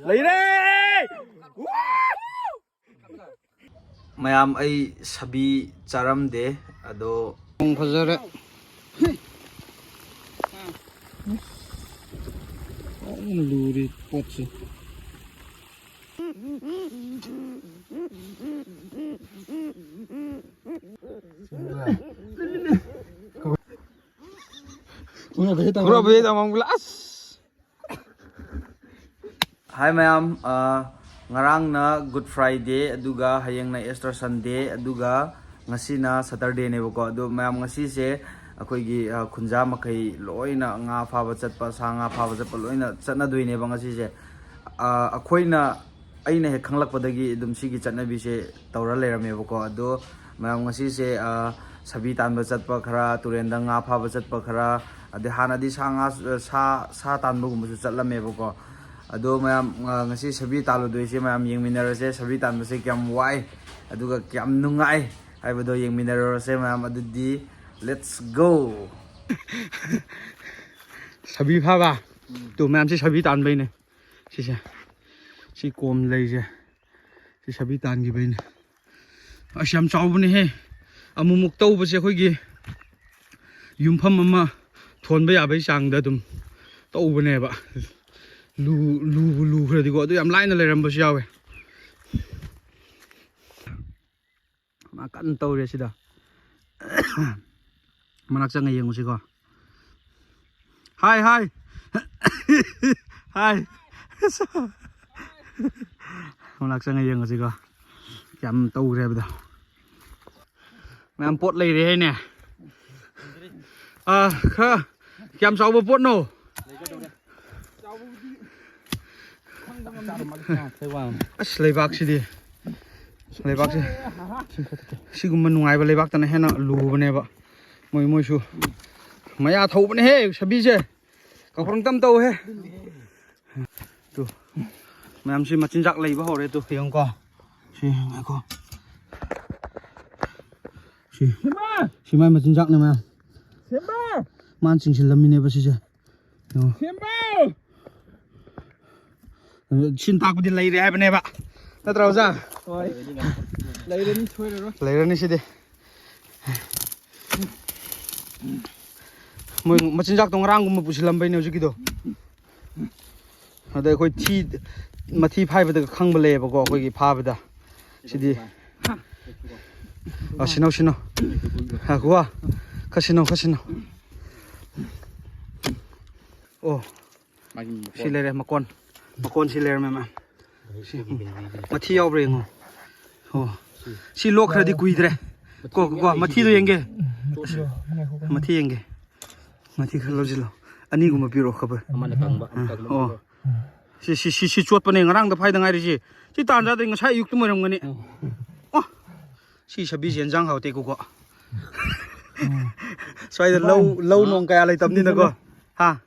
ꯂꯩꯔꯦ ꯃꯌꯥꯝ ꯑꯩ ꯁꯕꯤ ꯆꯥꯔꯝꯗꯦ ꯑꯗꯣ ꯐꯖꯔꯦ ꯂꯨꯔꯤ ꯄꯣꯠꯁꯦ Hi mayam, ngarangna Good Friday, aduga hayangna Easter Sunday, aduga ngasina Saturday nebako. Ado mayam ngasise akoigi khunja makai loina nga phaba chatpa sa nga phaba chatpa loina chatna doine ba ngasise. Akoina aina he khanglakpadagi dum sigi chatnabi se tawra leiramebako. Ado mayam ngasise sabi tanba chatpa khara turenda nga phaba chatpa khara ade hanadi sa nga sa tanbagumsu chatlamebako. Ado mayam ngasi sabi talo doise mayam yengminarase sabi tanbase kyam wai aduga kyam nungai haibado yengminarase mayam adudi let's go sabi phaba to mayam se sabi tan baine sise si kom leise si sabi tan gi baine asyam chawbne he amumuk tawbase khoigi yumpham ama thonba yabai changda dum tawbne ba lu khadi ko adu yam laina leram bas yawe ma kan tawre sida manak changa yengusi ko hi hi hi manak changa yengusi ko yam tawre bada mam pot lei re ne kha yam saw bo pot no As leibak sidi leibak si sigum nungai ba leibak tana hena lubane ba moi su maya thobane he sabi je ka prang tam taw he tu mayam si machinjak leiba hore tu yong ko si ngai ko si mai machinjak ne mayam semba man chingsil lamine ba si je semba Shin takpudi leire haibane ba natraw ja hoi leirani thoiraro leirani sidi moi machinjak tong rang gum pusilam bai ne ujikido ada khoi thi mathi phaiba da khangba le ba ko khoi gi phaba da sidi sino ha kwa khasino oh silere makon Makon si ler mema. Mathi yaw brengo. Oh. Si lok khadi kuidre. Ko mathi do yenge. Mathi yenge. Mathi khalo jilo. Ani guma piro khabar. Amane pangba. Oh. Si chot pane ngarang da phai da ngai ri si. Si tan ja da ngasai yuk tu moram ngani. Oh. Si sabi jenjang haute ko. Swai da low nong kaya lai tamni na ko. Ha.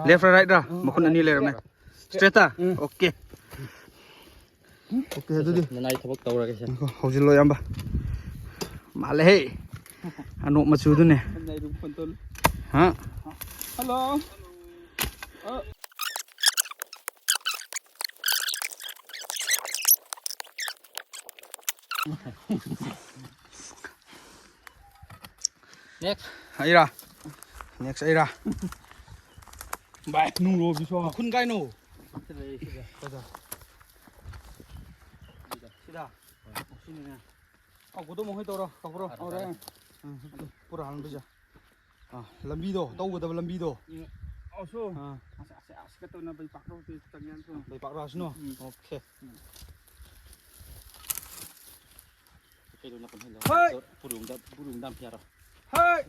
Left right ra makun ani leram ne straight ta okay adudi nanai thobak tawra ke hojil lo yamba male he anu machu du ne ha hello next aira Bye, nung robi so. Kun kai no. Sida. Sini na. Kau kudo mo hito ro. Kau ro. Ore. Pura halan bija. Lambi do. Tau da lambi do. Also. As ka to na bai pak ro ti tangyan to. Bai pak ras no. Okay. Okay do na kon hilo. Purung dam piara. Hai.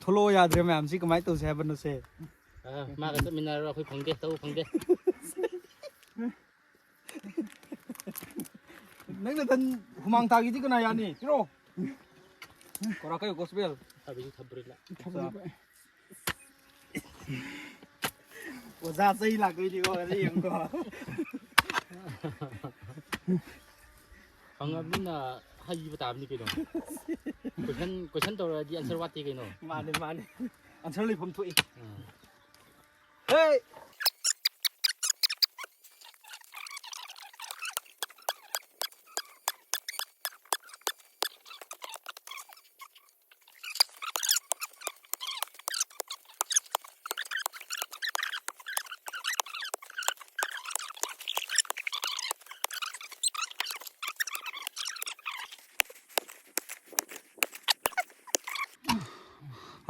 ꯊꯣꯛꯂꯛꯑꯣ ꯌꯥꯗ꯭ꯔꯦ ꯃꯌꯥꯝꯁꯤ ꯀꯃꯥꯏꯅ ꯇꯧꯁꯦ ꯍꯥꯏꯕꯅꯣꯁꯦ ꯃꯥꯒ ꯆꯠꯃꯤꯟꯅꯔꯣ ꯑꯩꯈꯣꯏ ꯐꯪꯗꯦ ꯇꯧ ꯐꯪꯗꯦ ꯅꯪ ꯅꯊꯟ ꯍꯨꯃꯥꯡ ꯇꯥꯒꯤꯗꯤ ꯀꯅꯥ ꯌꯥꯅꯤ ꯄꯤꯔꯣ ꯀꯣꯔꯥꯀꯩ ꯒꯣꯁꯄꯦꯜ ꯊꯕꯤꯁꯨ ꯊꯕꯔꯤꯂ ꯑꯣꯖꯥ ꯆꯩ ꯂꯥꯛꯇꯣꯏꯅꯤꯀꯣ ꯉꯁꯤ ꯌꯦꯡꯀꯣ ꯐꯪꯉꯕꯅꯤꯅ ꯍꯩꯕ ꯇꯥꯕꯅꯤ ꯀꯩꯅꯣ ꯀꯣꯏꯁꯟ ꯇꯧꯔꯛꯑꯗꯤ ꯑꯟꯁꯔ ꯋꯥꯠꯇꯦ ꯀꯩꯅꯣ ꯃꯥꯅꯦ ꯑꯟꯁꯔ ꯂꯩꯐꯝ ꯊꯣꯛꯏ ꯍꯦ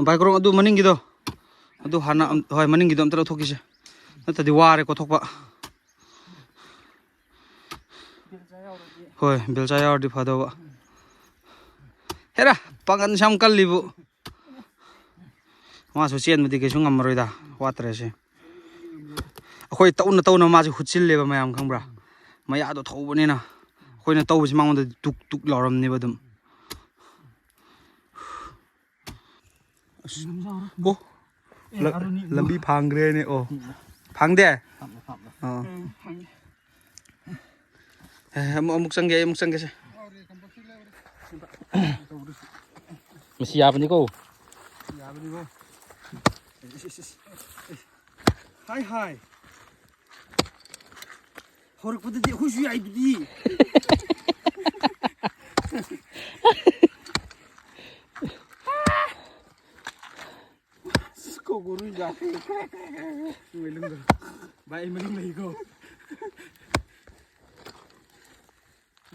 ꯕꯥꯏꯛꯔꯣꯡ ꯑꯗꯨ ꯃꯅꯤꯡꯒꯤꯗꯣ ꯑꯗꯨ ꯍꯥꯟꯅ ꯍꯣꯏ ꯃꯅꯤꯡꯒꯤꯗꯣ ꯑꯝꯇ ꯂꯧꯊꯣꯛꯈꯤꯁꯦ ꯅꯠꯇ꯭ꯔꯗꯤ ꯋꯥꯔꯦ ꯀꯣꯊꯣꯛꯄ ꯍꯣꯏ ꯕꯦꯜꯆꯥ ꯌꯥꯎꯔꯗꯤ ꯐꯗꯧꯕ ꯍꯦꯔꯥ ꯄꯥꯡꯒꯟ ꯌꯥꯝ ꯀꯜꯂꯤꯕꯨ ꯃꯥꯁꯨ ꯆꯦꯟꯕꯗꯤ ꯀꯩꯁꯨ ꯉꯝꯃꯔꯣꯏꯗ ꯋꯥꯠꯇ꯭ꯔꯁꯦ ꯑꯩꯈꯣꯏ ꯇꯧꯅ ꯃꯥꯁꯦ ꯍꯨꯠꯆꯤꯜꯂꯦꯕ ꯃꯌꯥꯝ ꯈꯪꯕ꯭ꯔꯥ ꯃꯌꯥꯗꯣ ꯊꯧꯕꯅꯤꯅ ꯑꯩꯈꯣꯏꯅ ꯇꯧꯕꯁꯤ ꯃꯉꯣꯟꯗꯗꯤ ꯇꯨꯛ ꯇꯨꯛ ꯂꯥꯎꯔꯝꯅꯦꯕ ꯑꯗꯨꯝ ꯑꯣ ꯂꯝꯕꯤ ꯐꯥꯡꯈ꯭ꯔꯦꯅꯦ ꯑꯣ ꯐꯥꯡꯗꯦ ꯑꯃꯨꯛ ꯆꯪꯒꯦ ꯑꯃꯨꯛ ꯆꯪꯒꯦꯁꯦ ꯃꯁꯤ ꯌꯥꯕꯅꯤꯀꯣ ꯍꯥꯏ ꯍꯧꯔꯛꯄꯗꯗꯤ ꯑꯩꯈꯣꯏꯁꯨ ꯌꯥꯏꯗꯨꯗꯤ ꯚꯥꯏ ꯃꯅꯤꯡ ꯂꯩꯀꯣ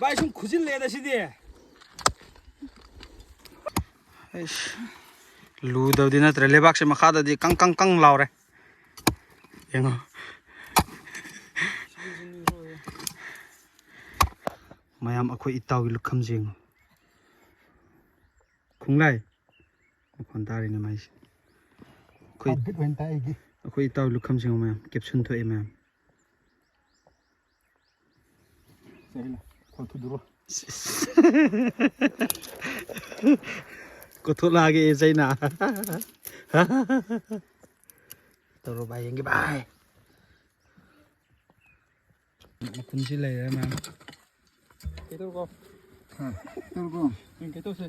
ꯚꯥꯏ ꯁꯨꯝ ꯈꯨꯖꯤꯜꯂꯦꯗ ꯁꯤꯗꯤ ꯂꯨꯗꯕꯗꯤ ꯅꯠꯇ꯭ꯔꯦ ꯂꯩꯕꯥꯛꯁꯦ ꯃꯈꯥꯗꯗꯤ ꯀꯪ ꯂꯥꯎꯔꯦ ꯌꯦꯡꯉꯣ ꯃꯌꯥꯝ ꯑꯩꯈꯣꯏ ꯏꯇꯥꯎꯒꯤ ꯂꯨꯈꯝꯁꯦ ꯌꯦꯡꯉꯣ ꯈꯣꯡꯂꯥꯏ ꯃꯈꯣꯟ ꯇꯥꯔꯤꯅꯦ ꯃꯥꯏꯁꯦ ꯑꯩꯈꯣꯏ ꯏꯇꯥꯎꯒꯤ ꯂꯨꯈꯝꯁꯦ ꯌꯦꯡꯉꯣ ꯃꯌꯥꯝ ꯀꯦꯞꯁꯨꯟ ꯊꯣꯛꯑꯦ ꯃꯌꯥꯝ ꯀꯣꯊꯣꯛꯂꯛꯑꯒꯦ ꯆꯩꯅꯥ ꯇꯧꯔꯣ ꯚꯥꯏ ꯌꯦꯡꯒꯦ ꯚꯥꯏ ꯃꯈꯨꯟꯁꯤ ꯂꯩꯔꯦ ꯃꯌꯥꯝ ꯀꯩꯗꯧꯔꯀꯣ ꯀꯩꯇꯧꯁꯦ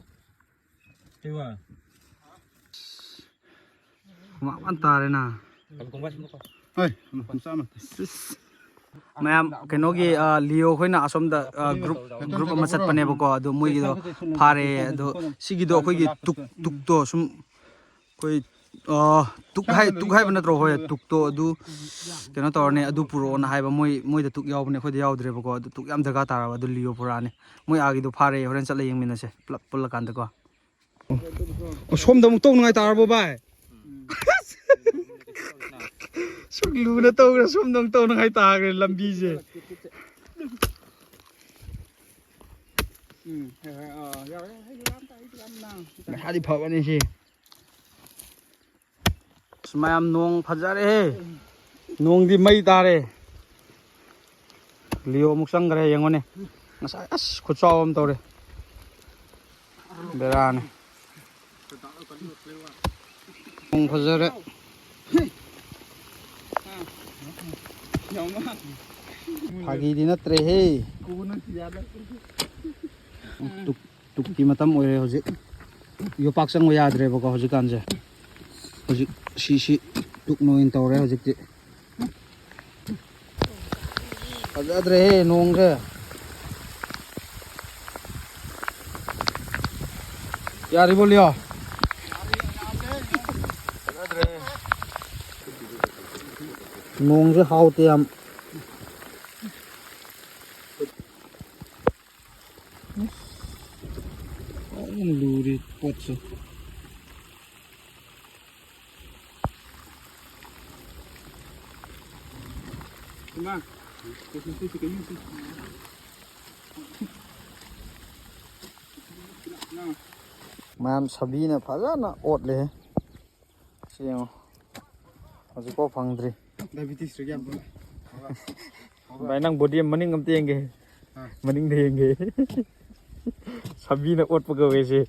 ꯍꯨꯃꯥꯡ ꯇꯥꯔꯦꯅ ꯃꯌꯥꯝ ꯀꯩꯅꯣꯒꯤ ꯂꯤꯌꯣ ꯑꯩꯈꯣꯏꯅ ꯑꯁꯣꯝꯗ ꯒ꯭ꯔꯨꯞ ꯑꯃ ꯆꯠꯄꯅꯦꯕꯀꯣ ꯑꯗꯨ ꯃꯣꯏꯒꯤꯗꯣ ꯐꯥꯔꯦ ꯑꯗꯣ ꯁꯤꯒꯤꯗꯣ ꯑꯩꯈꯣꯏꯒꯤ ꯇꯨꯛꯇꯣ ꯁꯨꯝ ꯑꯩꯈꯣꯏ ꯇꯨꯛ ꯍꯥꯏꯕ ꯅꯠꯇ꯭ꯔꯣ ꯍꯣꯏ ꯇꯨꯛꯇꯣ ꯑꯗꯨ ꯀꯩꯅꯣ ꯇꯧꯔꯅꯤ ꯑꯗꯨ ꯄꯨꯔꯛꯑꯣꯅ ꯍꯥꯏꯕ ꯃꯣꯏꯗ ꯇꯨꯛ ꯌꯥꯎꯕꯅꯦ ꯑꯩꯈꯣꯏꯗ ꯌꯥꯎꯗ꯭ꯔꯦꯕꯀꯣ ꯑꯗꯨ ꯇꯨꯛ ꯌꯥꯝ ꯗꯔꯀꯥꯔ ꯇꯥꯔꯕ ꯑꯗꯨ ꯂꯤꯌꯣ ꯄꯨꯔꯛꯑꯅꯤ ꯃꯣꯏ ꯑꯥꯒꯤꯗꯣ ꯐꯥꯔꯦ ꯍꯣꯔꯦꯟ ꯆꯠꯂ ꯌꯦꯡꯃꯤꯟꯅꯁꯦ ꯄꯨꯂꯞ ꯄꯨꯜꯂꯀꯥꯟꯗꯀꯣ ꯁꯣꯝꯗ ꯑꯃꯨꯛ ꯇꯧꯅꯉꯥꯏ ꯇꯥꯔꯕꯣ ꯚꯥꯏ ꯁꯨꯛ ꯂꯨꯅ ꯇꯧꯈ꯭ꯔꯦ ꯁꯣꯝꯗ ꯑꯃꯨꯛ ꯇꯧꯅꯉꯥꯏ ꯇꯥꯈ꯭ꯔꯦ ꯂꯝꯕꯤꯁꯦ ꯃꯁꯥꯗꯤ ꯐꯕꯅꯤ ꯁꯤ ꯃꯌꯥꯝ ꯅꯣꯡ ꯐꯖꯔꯦꯍꯦ ꯅꯣꯡꯗꯤ ꯃꯩ ꯇꯥꯔꯦ ꯂꯤꯌꯣ ꯑꯃꯨꯛ ꯆꯪꯈ꯭ꯔꯦ ꯌꯦꯡꯉꯣꯅꯦ ꯉꯁꯥꯏ ꯑꯁ ꯈꯨꯠꯆꯥꯎ ꯑꯃ ꯇꯧꯔꯦ ꯕꯦꯔꯥꯅꯤ ꯅꯣꯡ ꯐꯖꯔꯦ ꯐꯥꯒꯤꯗꯤ ꯅꯠꯇ꯭ꯔꯦꯍꯦ ꯇꯨꯛꯀꯤ ꯃꯇꯝ ꯑꯣꯏꯔꯦ ꯍꯧꯖꯤꯛ ꯌꯣꯄꯥꯛ ꯆꯪꯕ ꯌꯥꯗ꯭ꯔꯦꯕꯀꯣ ꯍꯧꯖꯤꯛꯀꯥꯟꯁꯦ ꯍꯧꯖꯤꯛ ꯁꯤ ꯇꯨꯛꯅ ꯑꯣꯏꯅ ꯇꯧꯔꯦ ꯍꯧꯖꯤꯛꯇꯤ ꯐꯖꯗ꯭ꯔꯦꯍꯦ ꯅꯣꯡꯁꯦ ꯌꯥꯔꯤꯕꯣ ꯂꯤꯌꯣ ꯅꯣꯡꯁꯦ ꯍꯥꯎꯇꯦ ꯌꯥꯝ ꯂꯨꯔꯤ ꯄꯣꯠꯁꯦ ꯃꯌꯥꯝ ꯁꯥꯕꯤꯅ ꯐꯖꯅ ꯑꯣꯠꯂꯦ ꯁꯤ ꯌꯦꯡꯉꯣ ꯍꯧꯖꯤꯛꯐꯥꯎ ꯐꯪꯗ꯭ꯔꯤ ꯚꯥꯏ ꯅꯪ ꯕꯣꯗꯤ ꯃꯅꯤꯡ ꯑꯝꯇ ꯌꯦꯡꯒꯦ ꯃꯅꯤꯡꯗ ꯌꯦꯡꯒꯦ ꯁꯥꯕꯤꯅ ꯑꯣꯠꯄ ꯀꯧꯋꯦꯁꯦ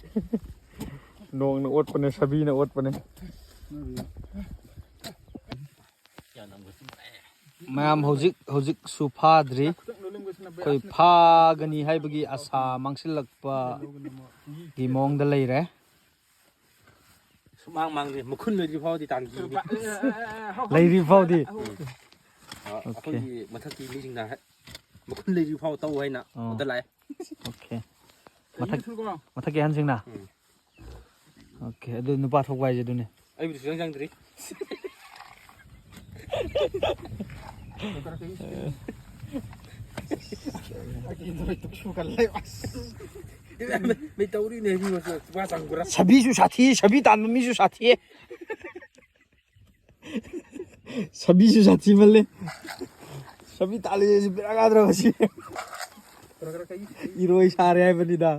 ꯅꯣꯡꯅ ꯑꯣꯠꯄꯅꯦ ꯁꯥꯕꯤꯅ ꯑꯣꯠꯄꯅꯦ ꯃꯌꯥꯝ ꯍꯧꯖꯤꯛꯁꯨ ꯐꯥꯗ꯭ꯔꯤ ꯑꯩꯈꯣꯏ ꯐꯥꯒꯅꯤ ꯍꯥꯏꯕꯒꯤ ꯑꯁꯥ ꯃꯥꯡꯁꯤꯜꯂꯛꯄꯒꯤ ꯃꯑꯣꯡꯗ ꯂꯩꯔꯦ ꯁꯨꯃꯥꯡ ꯃꯥꯡꯗꯦ ꯃꯈꯨꯟ ꯂꯩꯗ꯭ꯔꯤ ꯐꯥꯎꯗꯤ ꯇꯥꯟꯈꯤꯕꯅꯤ ꯂꯩꯔꯤ ꯐꯥꯎꯗꯤ ꯑꯩꯈꯣꯏꯒꯤ ꯃꯊꯛꯀꯤ ꯃꯤꯁꯤꯡꯅ ꯃꯈꯨꯟ ꯂꯩꯗ꯭ꯔꯤ ꯐꯥꯎ ꯇꯧ ꯍꯥꯏꯅ ꯑꯣꯗ ꯂꯥꯛꯑꯦ ꯑꯣꯀꯦ ꯃꯊꯛꯀꯤ ꯑꯍꯟꯁꯤꯡꯅ ꯑꯣꯀꯦ ꯑꯗꯨ ꯅꯨꯄꯥ ꯊꯣꯛꯄ ꯍꯥꯏꯁꯦ ꯑꯗꯨꯅꯦ ꯑꯩꯕꯨꯗꯤ ꯁꯨꯡꯆꯪ ꯆꯪꯗ꯭ꯔꯤ ꯁꯥꯕꯤꯁꯨ ꯁꯥꯊꯤ ꯁꯥꯕꯤ ꯇꯥꯟꯕ ꯃꯤꯁꯨ ꯁꯥꯊꯤ ꯁꯥꯕꯤꯁꯨ ꯁꯥꯊꯤ ꯃꯜꯂꯦ ꯁꯥꯕꯤ ꯇꯥꯜꯂꯤꯁꯤ ꯕꯦꯔꯥ ꯀꯥꯗ꯭ꯔꯕ ꯁꯤ ꯏꯔꯣꯏ ꯁꯥꯔꯦ ꯍꯥꯏꯕꯅꯤꯗ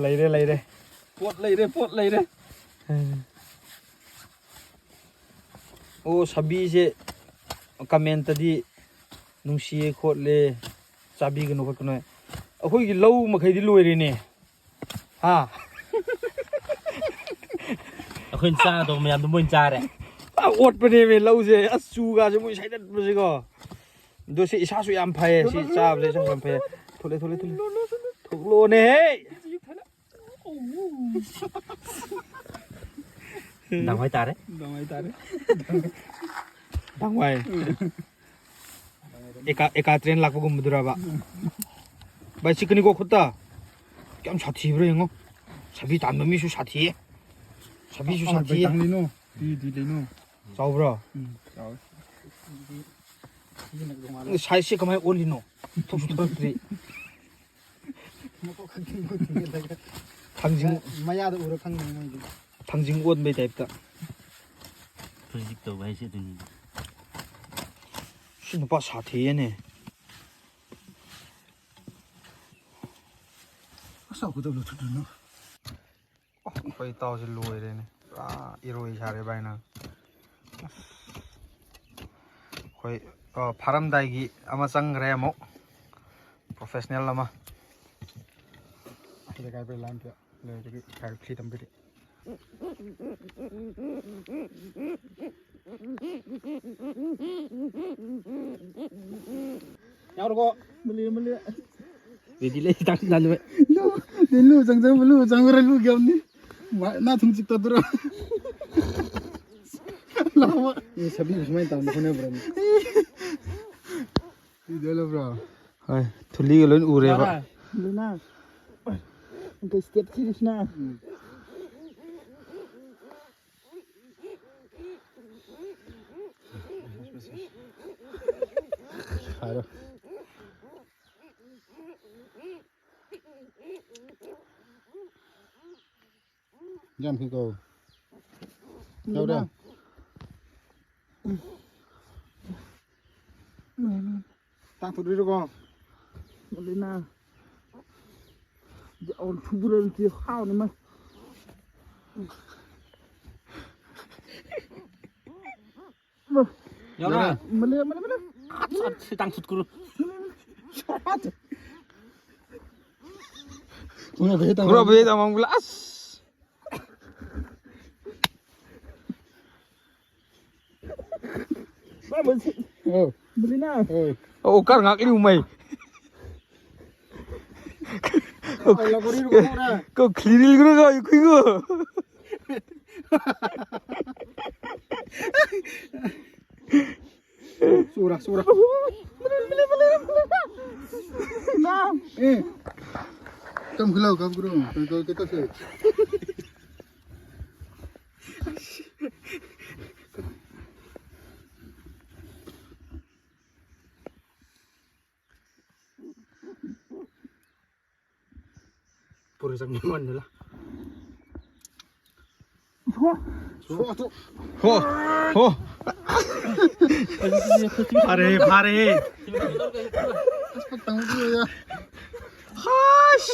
ꯂꯩꯔꯦ ꯂꯩꯔꯦ ꯄꯣꯠ ꯂꯩꯔꯦ ꯑꯣ ꯁꯥꯕꯤꯁꯦ ꯀꯃꯦꯟꯇꯗꯤ ꯅꯨꯡꯁꯤꯌꯦ ꯈꯣꯠꯂꯦ ꯆꯥꯕꯤꯒꯅꯨ ꯈꯣꯠꯀꯅꯨ ꯑꯩꯈꯣꯏꯒꯤ ꯂꯧ ꯃꯈꯩꯗꯤ ꯂꯣꯏꯔꯦꯅꯦ ꯍꯥ ꯑꯩꯈꯣꯏꯅ ꯆꯥꯒꯗꯧꯕ ꯃꯌꯥꯝꯗꯣ ꯃꯣꯏꯅ ꯆꯥꯔꯦ ꯑꯣꯠꯄꯅꯦꯃꯦ ꯂꯧꯁꯦ ꯑꯁ ꯆꯨꯒꯥꯁꯦ ꯃꯣꯏ ꯁꯥꯏꯗꯠꯄꯁꯤꯀꯣ ꯑꯗꯣ ꯁꯤ ꯏꯁꯥꯁꯨ ꯌꯥꯝ ꯐꯩꯌꯦ ꯁꯤ ꯆꯥꯕꯁꯦ ꯏꯁꯥꯁꯨ ꯌꯥꯝ ꯐꯩꯌꯦ ꯊꯣꯛꯂꯛꯑꯣꯅꯦꯍꯦ ꯗꯥꯡꯋꯥꯏ ꯇꯥꯔꯦ ꯗꯥꯡꯋꯥꯏ ꯑꯦꯀꯥ ꯇ꯭ꯔꯦꯟ ꯂꯥꯛꯄꯒꯨꯝꯕꯗꯨꯔꯕ ꯚꯥꯏ ꯆꯤꯛꯀꯅꯤꯀꯣ ꯈꯨꯠꯇ ꯀꯌꯥꯝ ꯁꯥꯊꯤꯕ꯭ꯔꯥ ꯌꯦꯡꯉꯣ ꯁꯥꯕꯤ ꯇꯥꯟꯕ ꯃꯤꯁꯨ ꯁꯥꯊꯤꯌꯦ ꯁꯥꯕꯤꯁꯨ ꯁꯥꯊꯤꯌꯦ ꯆꯥꯎꯕ꯭ꯔꯣ ꯁꯥꯏꯖꯁꯦ ꯀꯃꯥꯏꯅ ꯑꯣꯜꯂꯤꯅꯣ ꯊꯣꯛꯁꯨ ꯊꯣꯛꯂꯛꯇ꯭ꯔꯤ ꯊꯥꯡꯖꯤꯡ ꯃꯌꯥꯗ ꯎꯔ ꯈꯪꯒꯅꯤ ꯃꯣꯏꯗꯤ ꯊꯥꯡꯖꯤꯡ ꯑꯣꯟꯕꯩ ꯇꯥꯏꯞꯇ ꯄ꯭ꯔꯤꯗꯤꯛ ꯇꯧꯕ ꯍꯥꯏꯁꯦ ꯑꯗꯨꯅꯤ ꯁꯤ ꯅꯨꯄꯥ ꯁꯥꯊꯤꯌꯦꯅꯦ ꯑꯩꯈꯣꯏ ꯏꯇꯥꯎꯁꯦ ꯂꯣꯏꯔꯦꯅꯦ ꯄꯨꯔꯥ ꯏꯔꯣꯏ ꯁꯥꯔꯦ ꯚꯥꯏ ꯅꯪ ꯑꯩꯈꯣꯏ ꯐꯥꯔꯝꯗꯥꯏꯒꯤ ꯑꯃ ꯆꯪꯈ꯭ꯔꯦ ꯑꯃꯨꯛ ꯄ꯭ꯔꯣꯐꯦꯁꯅꯦꯜ ꯑꯃ ꯌꯥꯎꯔꯣꯀꯣ ꯃꯨꯜꯂꯤ ꯔꯦꯗꯤ ꯂꯩ ꯇꯥꯛꯁꯤꯟꯗꯥꯟꯕ ꯂꯨ ꯆꯪꯈ꯭ꯔ ꯂꯨꯒꯝꯅꯤ ꯅꯥ ꯊꯨꯝ ꯆꯤꯛꯇꯗ꯭ꯔꯣ ꯂꯥꯎꯕ ꯁꯥꯕꯤꯕꯨ ꯁꯨꯃꯥꯏꯅ ꯇꯧꯅ ꯍꯣꯠꯅꯕ꯭ꯔꯅꯤ ꯏꯗꯂꯕ꯭ꯔꯣ ꯍꯣꯏ ꯊꯨꯜꯂꯤꯒ ꯂꯣꯏ ꯎꯔꯦꯕ ꯂꯨꯅꯥ ꯁ꯭ꯇꯦꯞ ꯊꯤꯔꯤꯁꯤꯅ ꯍꯥꯏꯔꯣ Jam khi cô. Đâu đây? Tăng thụt đi rồi con. Lên nào. Dạ ôn thu lên kia khao nữa mà. Yaudah. Mana. Tang thut dulu. Kurang beda mang belas. Beli nào? Oh, kar ngak ini umai. Kau keliril guna kau ikut gua. Surah. Nah, kamu kelau kamu kurang. Kalau kita sih. rồi rằng ngon nữa là 호! 호! 파래 파래 tăng cái gì 하씨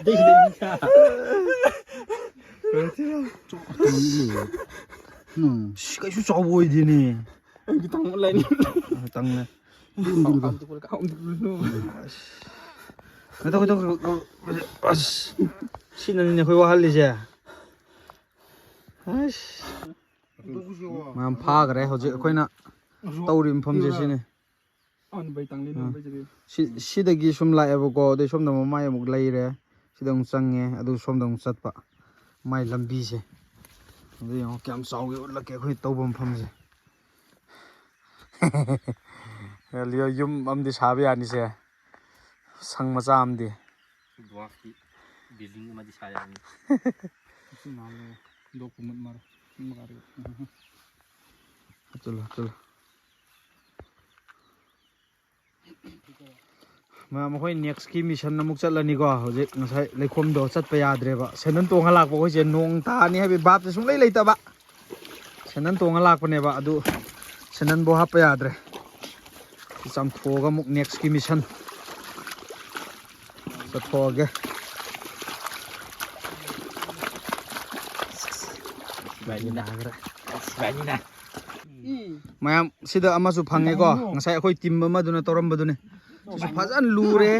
đây là gì cả 씨가 이거 좋아 보이더니 cái tăng lên 땅네 không 그다 아씨 신은 이제 거기 할리지 아씨 마음 파 그래 어제 거기나 떠우림 범죄시네 anh bay tăng lên bay chơi 시덕이 좀 라이브고 내 좀더 뭐 많이 목 레이래 시동 짱에 아주 좀더 satpa mai lambi se adu yang kyam sauge ulake khoi tawbam phamse liyo yum amdi sabe ani se sang macha amdi dwarf building ma di saya ni nào document mà chalo chalo ꯃꯈꯣꯏ ꯅꯦꯛꯁꯀꯤ mission ꯑꯃꯨꯛ ꯆꯠꯂꯅꯤꯀꯣ ꯍꯧꯖꯤꯛ ꯉꯁꯥꯏ ꯂꯩꯈꯣꯝꯗꯣ ꯆꯠꯄ ꯌꯥꯗ꯭ꯔꯦꯕ ꯁꯦꯟꯗꯟ ꯇꯣꯡꯉ ꯂꯥꯛꯄ ꯑꯩꯈꯣꯏꯁꯦ ꯅꯣꯡ ꯇꯥꯅꯤ ꯍꯥꯏꯕꯒꯤ ꯚꯥꯞꯁꯦ ꯁꯨꯡꯂꯩ ꯂꯩꯇꯕ ꯁꯦꯟꯗꯟ ꯇꯣꯡꯉ ꯂꯥꯛꯄꯅꯦꯕ ꯑꯗꯨ ꯁꯦꯟꯗꯟꯐꯥꯎ ꯍꯥꯞꯄ ꯌꯥꯗ꯭ꯔꯦ ꯆꯥꯝꯊꯣꯛꯑꯒ ꯑꯃꯨꯛ ꯅꯦꯛꯁꯀꯤ ꯃꯤꯁꯟ ꯆꯠꯊꯣꯛꯑꯒꯦ ꯃꯌꯥꯝ ꯁꯤꯗ ꯑꯃꯁꯨ ꯐꯪꯉꯦꯀꯣ ꯉꯁꯥꯏ ꯑꯩꯈꯣꯏ ꯇꯤꯝ ꯑꯃꯗꯨꯅ ꯇꯧꯔꯝꯕꯗꯨꯅꯦ ꯁꯤꯁꯨ ꯐꯖꯅ ꯂꯨꯔꯦ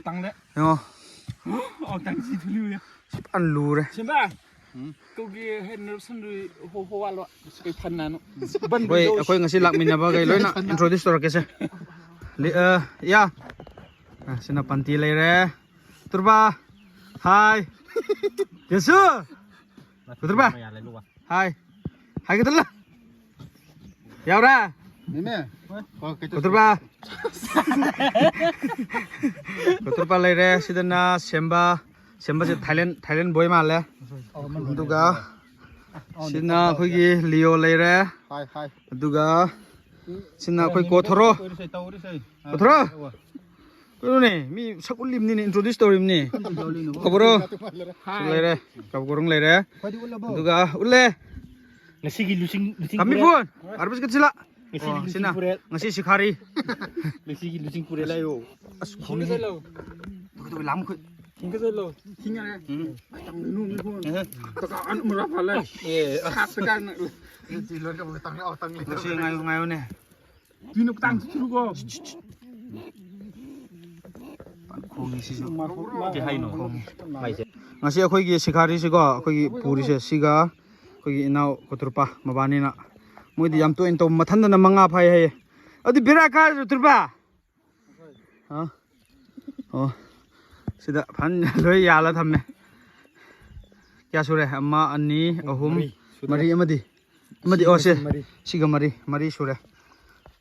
tăng đấy ꯌꯦꯡꯉꯣ tăng gì thứ lưu ꯁꯤ ꯐꯖꯅ ꯂꯨꯔꯦ xem ba câu kia hết nó sân rồi hô ăn luôn cái phần nào nó ꯑꯩꯈꯣꯏ ꯉꯁꯤ ꯂꯥꯛꯃꯤꯟꯅꯕꯈꯩ ꯂꯣꯏꯅ ꯏꯟꯇ꯭ꯔꯣꯗ꯭ꯌꯨꯁ ꯇꯧꯔꯛꯀꯦꯁꯦ ꯌꯥ ꯁꯤꯅ ꯄꯟꯇꯤ ꯂꯩꯔꯦ ꯇꯨꯔꯕꯥ ꯍꯥꯏ ꯌꯦꯁꯨ ꯇꯨꯔꯕꯥ ꯍꯥꯏ ꯍꯥꯏꯒꯗ꯭ꯔꯥ ꯌꯥꯎꯔꯥ nè ꯇꯨꯔꯕꯥ ꯇꯨꯔꯕꯥ ꯂꯩꯔꯦ ꯁꯤꯗꯅ ꯁꯦꯝꯕꯁꯦ ꯊꯥꯏꯂꯦꯟ ꯕꯣꯏ ꯃꯥꯜꯂꯦ ꯑꯗꯨꯒ ꯁꯤꯅ ꯑꯩꯈꯣꯏꯒꯤ ꯂꯤꯌꯣ ꯂꯩꯔꯦ hai hai ꯑꯗꯨꯒ ꯁꯤꯅ ꯑꯩꯈꯣꯏ ꯀꯣꯊꯣꯔꯣ ꯀꯣꯊꯣꯔꯣ ꯀꯩꯅꯣꯅꯦ ꯃꯤ ꯁꯛ ꯎꯠꯂꯤꯕꯅꯤꯅꯦ ꯏꯟꯇ꯭ꯔꯣꯗ꯭ꯌꯨꯁ ꯇꯧꯔꯤꯕꯅꯤ ꯀꯕꯨꯔꯣ ꯁꯤ ꯂꯩꯔꯦ ꯀꯕꯨꯔꯣꯡ ꯂꯩꯔꯦ ꯑꯗꯨꯒ ꯎꯠꯂꯦ ngasi lusing ꯀꯝꯕꯤꯐꯣꯟ ꯑꯥꯔꯕꯤꯁ ꯀꯠꯁꯤꯂꯥ ꯁꯤꯅ ꯉꯁꯤ ꯁꯤꯈꯥꯔꯤ ngasi lusing pure layo ꯑꯁ ꯈꯣꯡꯉꯦ ꯂꯥꯝꯈꯣꯏ cái dây lô thinh này tăng lên luôn cái con ăn một phát lên khác cái can này chỉ lớn cái tăng lên ꯉꯁꯤ ꯉꯥꯏꯌꯣꯅꯦ tuy nó tăng chứ không có ꯈꯣꯡꯉꯦ ꯁꯤꯁꯨ cái hay nó mày sẽ ꯉꯁꯤ ꯑꯩꯈꯣꯏꯒꯤ ꯁꯤꯈꯥꯔꯤꯁꯤꯀꯣ ꯑꯩꯈꯣꯏꯒꯤ ꯄꯨꯔꯤꯁꯦ ꯁꯤꯒ ꯑꯩꯈꯣꯏꯒꯤ ꯏꯅꯥꯎ ꯀꯣꯇ꯭ꯔꯨꯄꯥ ꯃꯕꯥꯅꯤꯅ ꯃꯣꯏꯗꯤ ꯌꯥꯝ ꯇꯣꯏꯅ ꯇꯧꯕ ꯃꯊꯟꯗꯅ 5 ꯐꯥꯏ ꯍꯥꯏꯌꯦ ꯑꯗꯨ ꯕꯦꯔꯥ ꯀꯥꯔ ꯇ꯭ꯔꯨꯄꯥ ꯑꯣ ꯁꯤꯗ ꯐꯟ ꯂꯣꯏ ꯌꯥꯜꯂ ꯊꯝꯃꯦ ꯀꯌꯥ ꯁꯨꯔꯦ 1 2 3 4 ꯑꯃꯗꯤ ꯑꯣ ꯁꯤꯒ 4 ꯁꯨꯔꯦ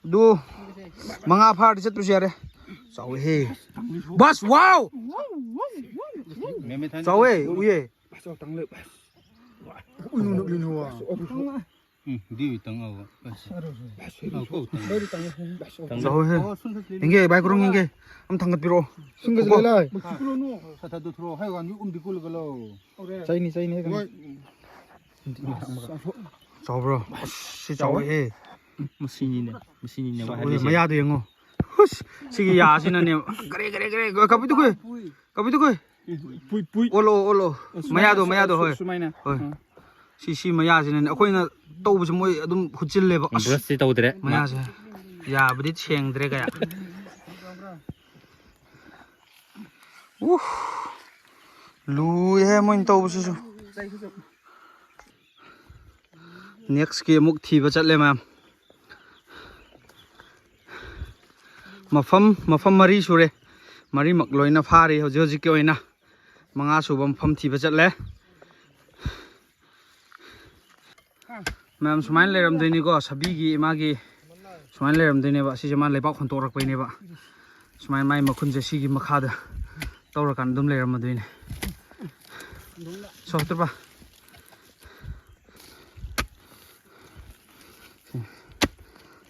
ꯑꯗꯨ 5 ꯐꯥꯔꯗꯤ ꯆꯠꯄꯁꯨ ꯌꯥꯔꯦ ꯆꯥꯎꯋꯦꯍꯦ ꯕꯁ ꯋꯥꯎ ꯆꯥꯎꯋꯦ ꯎꯌꯦ tăng lên ui nó lên hoa đi tăng ao ꯆꯥꯎꯋꯦꯍꯦ ꯌꯦꯡꯒꯦ ꯕꯥꯏꯛ ꯀꯣꯔꯣꯡ ꯌꯦꯡꯒꯦ ꯑꯝ ꯊꯥꯡꯒꯠꯄꯤꯔꯛꯑꯣ sinh cái này sata do thro hay wan di kul galo chay này ꯆꯥꯎꯕ꯭ꯔꯣ ꯁꯤ ꯆꯥꯎꯋꯦꯍꯦ machine ne ꯃꯌꯥꯗꯣ ꯌꯦꯡꯉꯣ ꯍꯨꯁ ꯁꯤꯒꯤ ꯌꯥꯁꯤꯅꯅꯦ ꯒꯔꯦ ꯀꯕꯤꯗꯨꯈꯣꯏ pui ꯑꯣꯜꯂꯣ ꯃꯌꯥꯗꯣ ꯍꯣꯏ sumaina ꯍꯣꯏ ꯁꯤ ꯃꯌꯥꯁꯤꯅꯅꯦ ꯑꯩꯈꯣꯏꯅ ꯇꯧꯕꯁꯦ ꯃꯣꯏ ꯑꯗꯨꯝ ꯍꯨꯠꯆꯤꯜꯂꯦꯕ ꯑꯁ brush se tawdre ꯃꯌꯥꯁꯦ ꯌꯥꯕꯗꯤ ꯁꯦꯡꯗ꯭ꯔꯦ ꯀꯌꯥ ꯂꯨꯏꯍꯦ ꯃꯣꯏꯅ ꯇꯧꯕꯁꯤꯁꯨ ꯅꯦꯛꯁꯀꯤ ꯑꯃꯨꯛ ꯊꯤꯕ ꯆꯠꯂꯦ ꯃꯌꯥꯝ ꯃꯐꯝ 3 ꯁꯨꯔꯦ 4ꯃꯛ ꯂꯣꯏꯅ ꯐꯥꯔꯤ ꯍꯧꯖꯤꯛꯀꯤ ꯑꯣꯏꯅ 5 ꯁꯨꯕ ꯃꯐꯝ ꯊꯤꯕ ꯆꯠꯂꯦ ꯃꯌꯥꯝ ꯁꯨꯃꯥꯏꯅ ꯂꯩꯔꯝꯗꯣꯏꯅꯤꯀꯣ ꯁꯕꯤꯒꯤ ꯃꯥꯒꯤ ꯁꯨꯃꯥꯏꯅ ꯂꯩꯔꯝꯗꯣꯏꯅꯦꯕ ꯁꯤꯁꯦ ꯃꯥ ꯂꯩꯕꯥꯛ ꯍꯣꯟꯇꯣꯔꯛꯄꯩꯅꯦꯕ ꯁꯨꯃꯥꯏꯅ ꯃꯥꯏ ꯃꯈꯨꯟꯁꯦ ꯁꯤꯒꯤ ꯃꯈꯥꯗ ꯇꯧꯔꯀꯥꯟꯗ ꯑꯗꯨꯝ ꯂꯩꯔꯝꯃꯗꯣꯏꯅꯦ ꯁꯣꯛꯇ꯭ꯔꯕ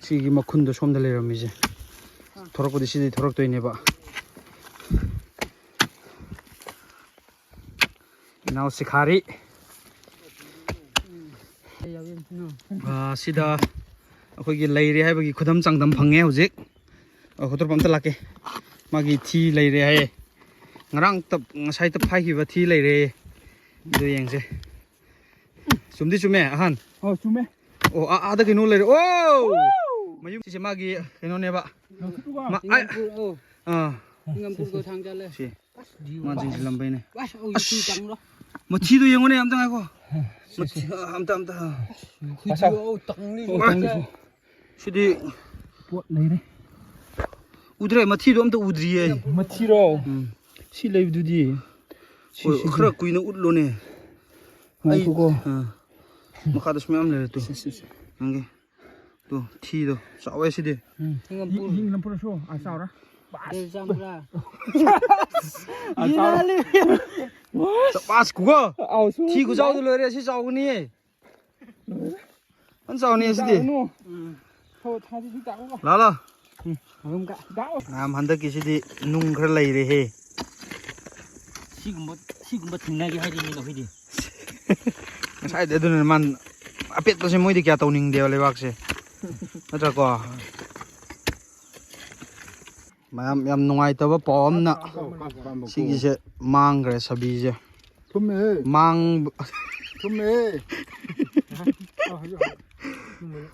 ꯁꯤꯒꯤ ꯃꯈꯨꯟꯗꯣ ꯁꯣꯝꯗ ꯂꯩꯔꯝꯃꯤꯁꯦ ꯊꯣꯔꯛꯄꯗꯤ ꯁꯤꯗꯤ ꯊꯣꯔꯛꯇꯣꯏꯅꯦꯕ ꯏꯅꯥꯎ ꯁꯤꯈꯥꯔꯤ ꯁꯤꯗ ꯑꯩꯈꯣꯏꯒꯤ ꯂꯩꯔꯦ ꯍꯥꯏꯕꯒꯤ ꯈꯨꯗꯝ ꯆꯥꯡꯗꯝ ꯐꯪꯉꯦ ꯍꯧꯖꯤꯛ ꯈꯨꯇꯣꯔꯄ ꯑꯝꯇ ꯂꯥꯛꯀꯦ ꯃꯥꯒꯤ ꯊꯤ ꯂꯩꯔꯦ ꯍꯥꯏꯌꯦ ꯉꯁꯥꯏꯇ ꯐꯥꯏꯈꯤꯕ ꯊꯤ ꯂꯩꯔꯦ ꯑꯗꯨ ꯌꯦꯡꯁꯦ ꯆꯨꯝꯗꯤ ꯆꯨꯝꯃꯦ ꯑꯍꯟ ꯆꯨꯝꯃꯦ ꯑꯣ ꯑꯥꯗ ꯀꯩꯅꯣ ꯂꯩꯔꯦ ꯑꯣ ꯃꯌꯨꯝ ꯁꯤꯁꯦ ꯃꯥꯒꯤ ꯀꯩꯅꯣꯅꯦꯕ ꯁꯤ ꯃꯥ ꯆꯤꯡꯁꯤꯜꯂꯝꯕꯩꯅꯦ ꯃꯊꯤꯗꯣ ꯌꯦꯡꯉꯨꯅꯦ ꯑꯝꯇ ꯉꯥꯏꯈꯣ ꯁꯤꯗꯤ ꯄꯣꯠ ꯂꯩꯔꯦ ꯎꯗ꯭ꯔꯦ ꯃꯊꯤꯗꯣ ꯑꯝꯇ ꯎꯗ꯭ꯔꯤꯌꯦ ꯃꯊꯤꯔꯣ ꯁꯤ ꯂꯩꯕꯗꯨꯗꯤ ꯈꯔ ꯀꯨꯏꯅ ꯎꯠꯂꯣꯅꯦ ꯑꯩ ꯉꯥꯏꯈꯣꯀꯣ ꯃꯈꯥꯗꯁꯨ ꯃꯌꯥꯝ ꯂꯩꯔꯦ ꯇꯨ ꯅꯪꯒꯤ ꯇꯨ ꯊꯤꯗꯣ ꯆꯥꯎꯋꯦ ꯁꯤꯗꯤ ꯍꯤꯡꯅ ꯄꯨꯔꯁꯨ ꯆꯥꯎꯔ ꯄꯥꯁ ꯀꯨꯒꯣ ꯊꯤ ꯈꯨꯆꯥꯎꯗꯣ ꯂꯣꯏꯔꯦ ꯑꯁꯤ ꯆꯥꯎꯒꯅꯤꯌꯦ ꯐꯟ ꯆꯥꯎꯅꯤ ꯑꯁꯤꯗꯤ ꯂꯥꯛꯂꯣ ꯃꯌꯥꯝ ꯍꯟꯗꯛꯀꯤꯁꯤꯗꯤ ꯅꯨꯡ ꯈꯔ ꯂꯩꯔꯦꯍꯦ ꯁꯤꯒꯨꯝꯕ ꯊꯦꯡꯅꯒꯦ ꯍꯥꯏꯔꯤꯅꯤꯅ ꯑꯩꯈꯣꯏꯗꯤ ꯉꯁꯥꯏꯗꯤ ꯑꯗꯨꯅ ꯃꯥꯟ ꯑꯄꯦꯠꯄꯁꯦ ꯃꯣꯏꯗꯤ ꯀꯌꯥ ꯇꯧꯅꯤꯡꯗꯦꯕ ꯂꯩꯕꯥꯛꯁꯦ ꯅꯠꯇ꯭ꯔꯀꯣ ꯃꯌꯥꯝ ꯌꯥꯝ ꯅꯨꯡꯉꯥꯏꯇꯕ ꯄꯥꯎ ꯑꯃꯅ ꯁꯤꯒꯤꯁꯦ ꯃꯥꯡꯈ꯭ꯔꯦ ꯁꯥꯕꯤꯁꯦ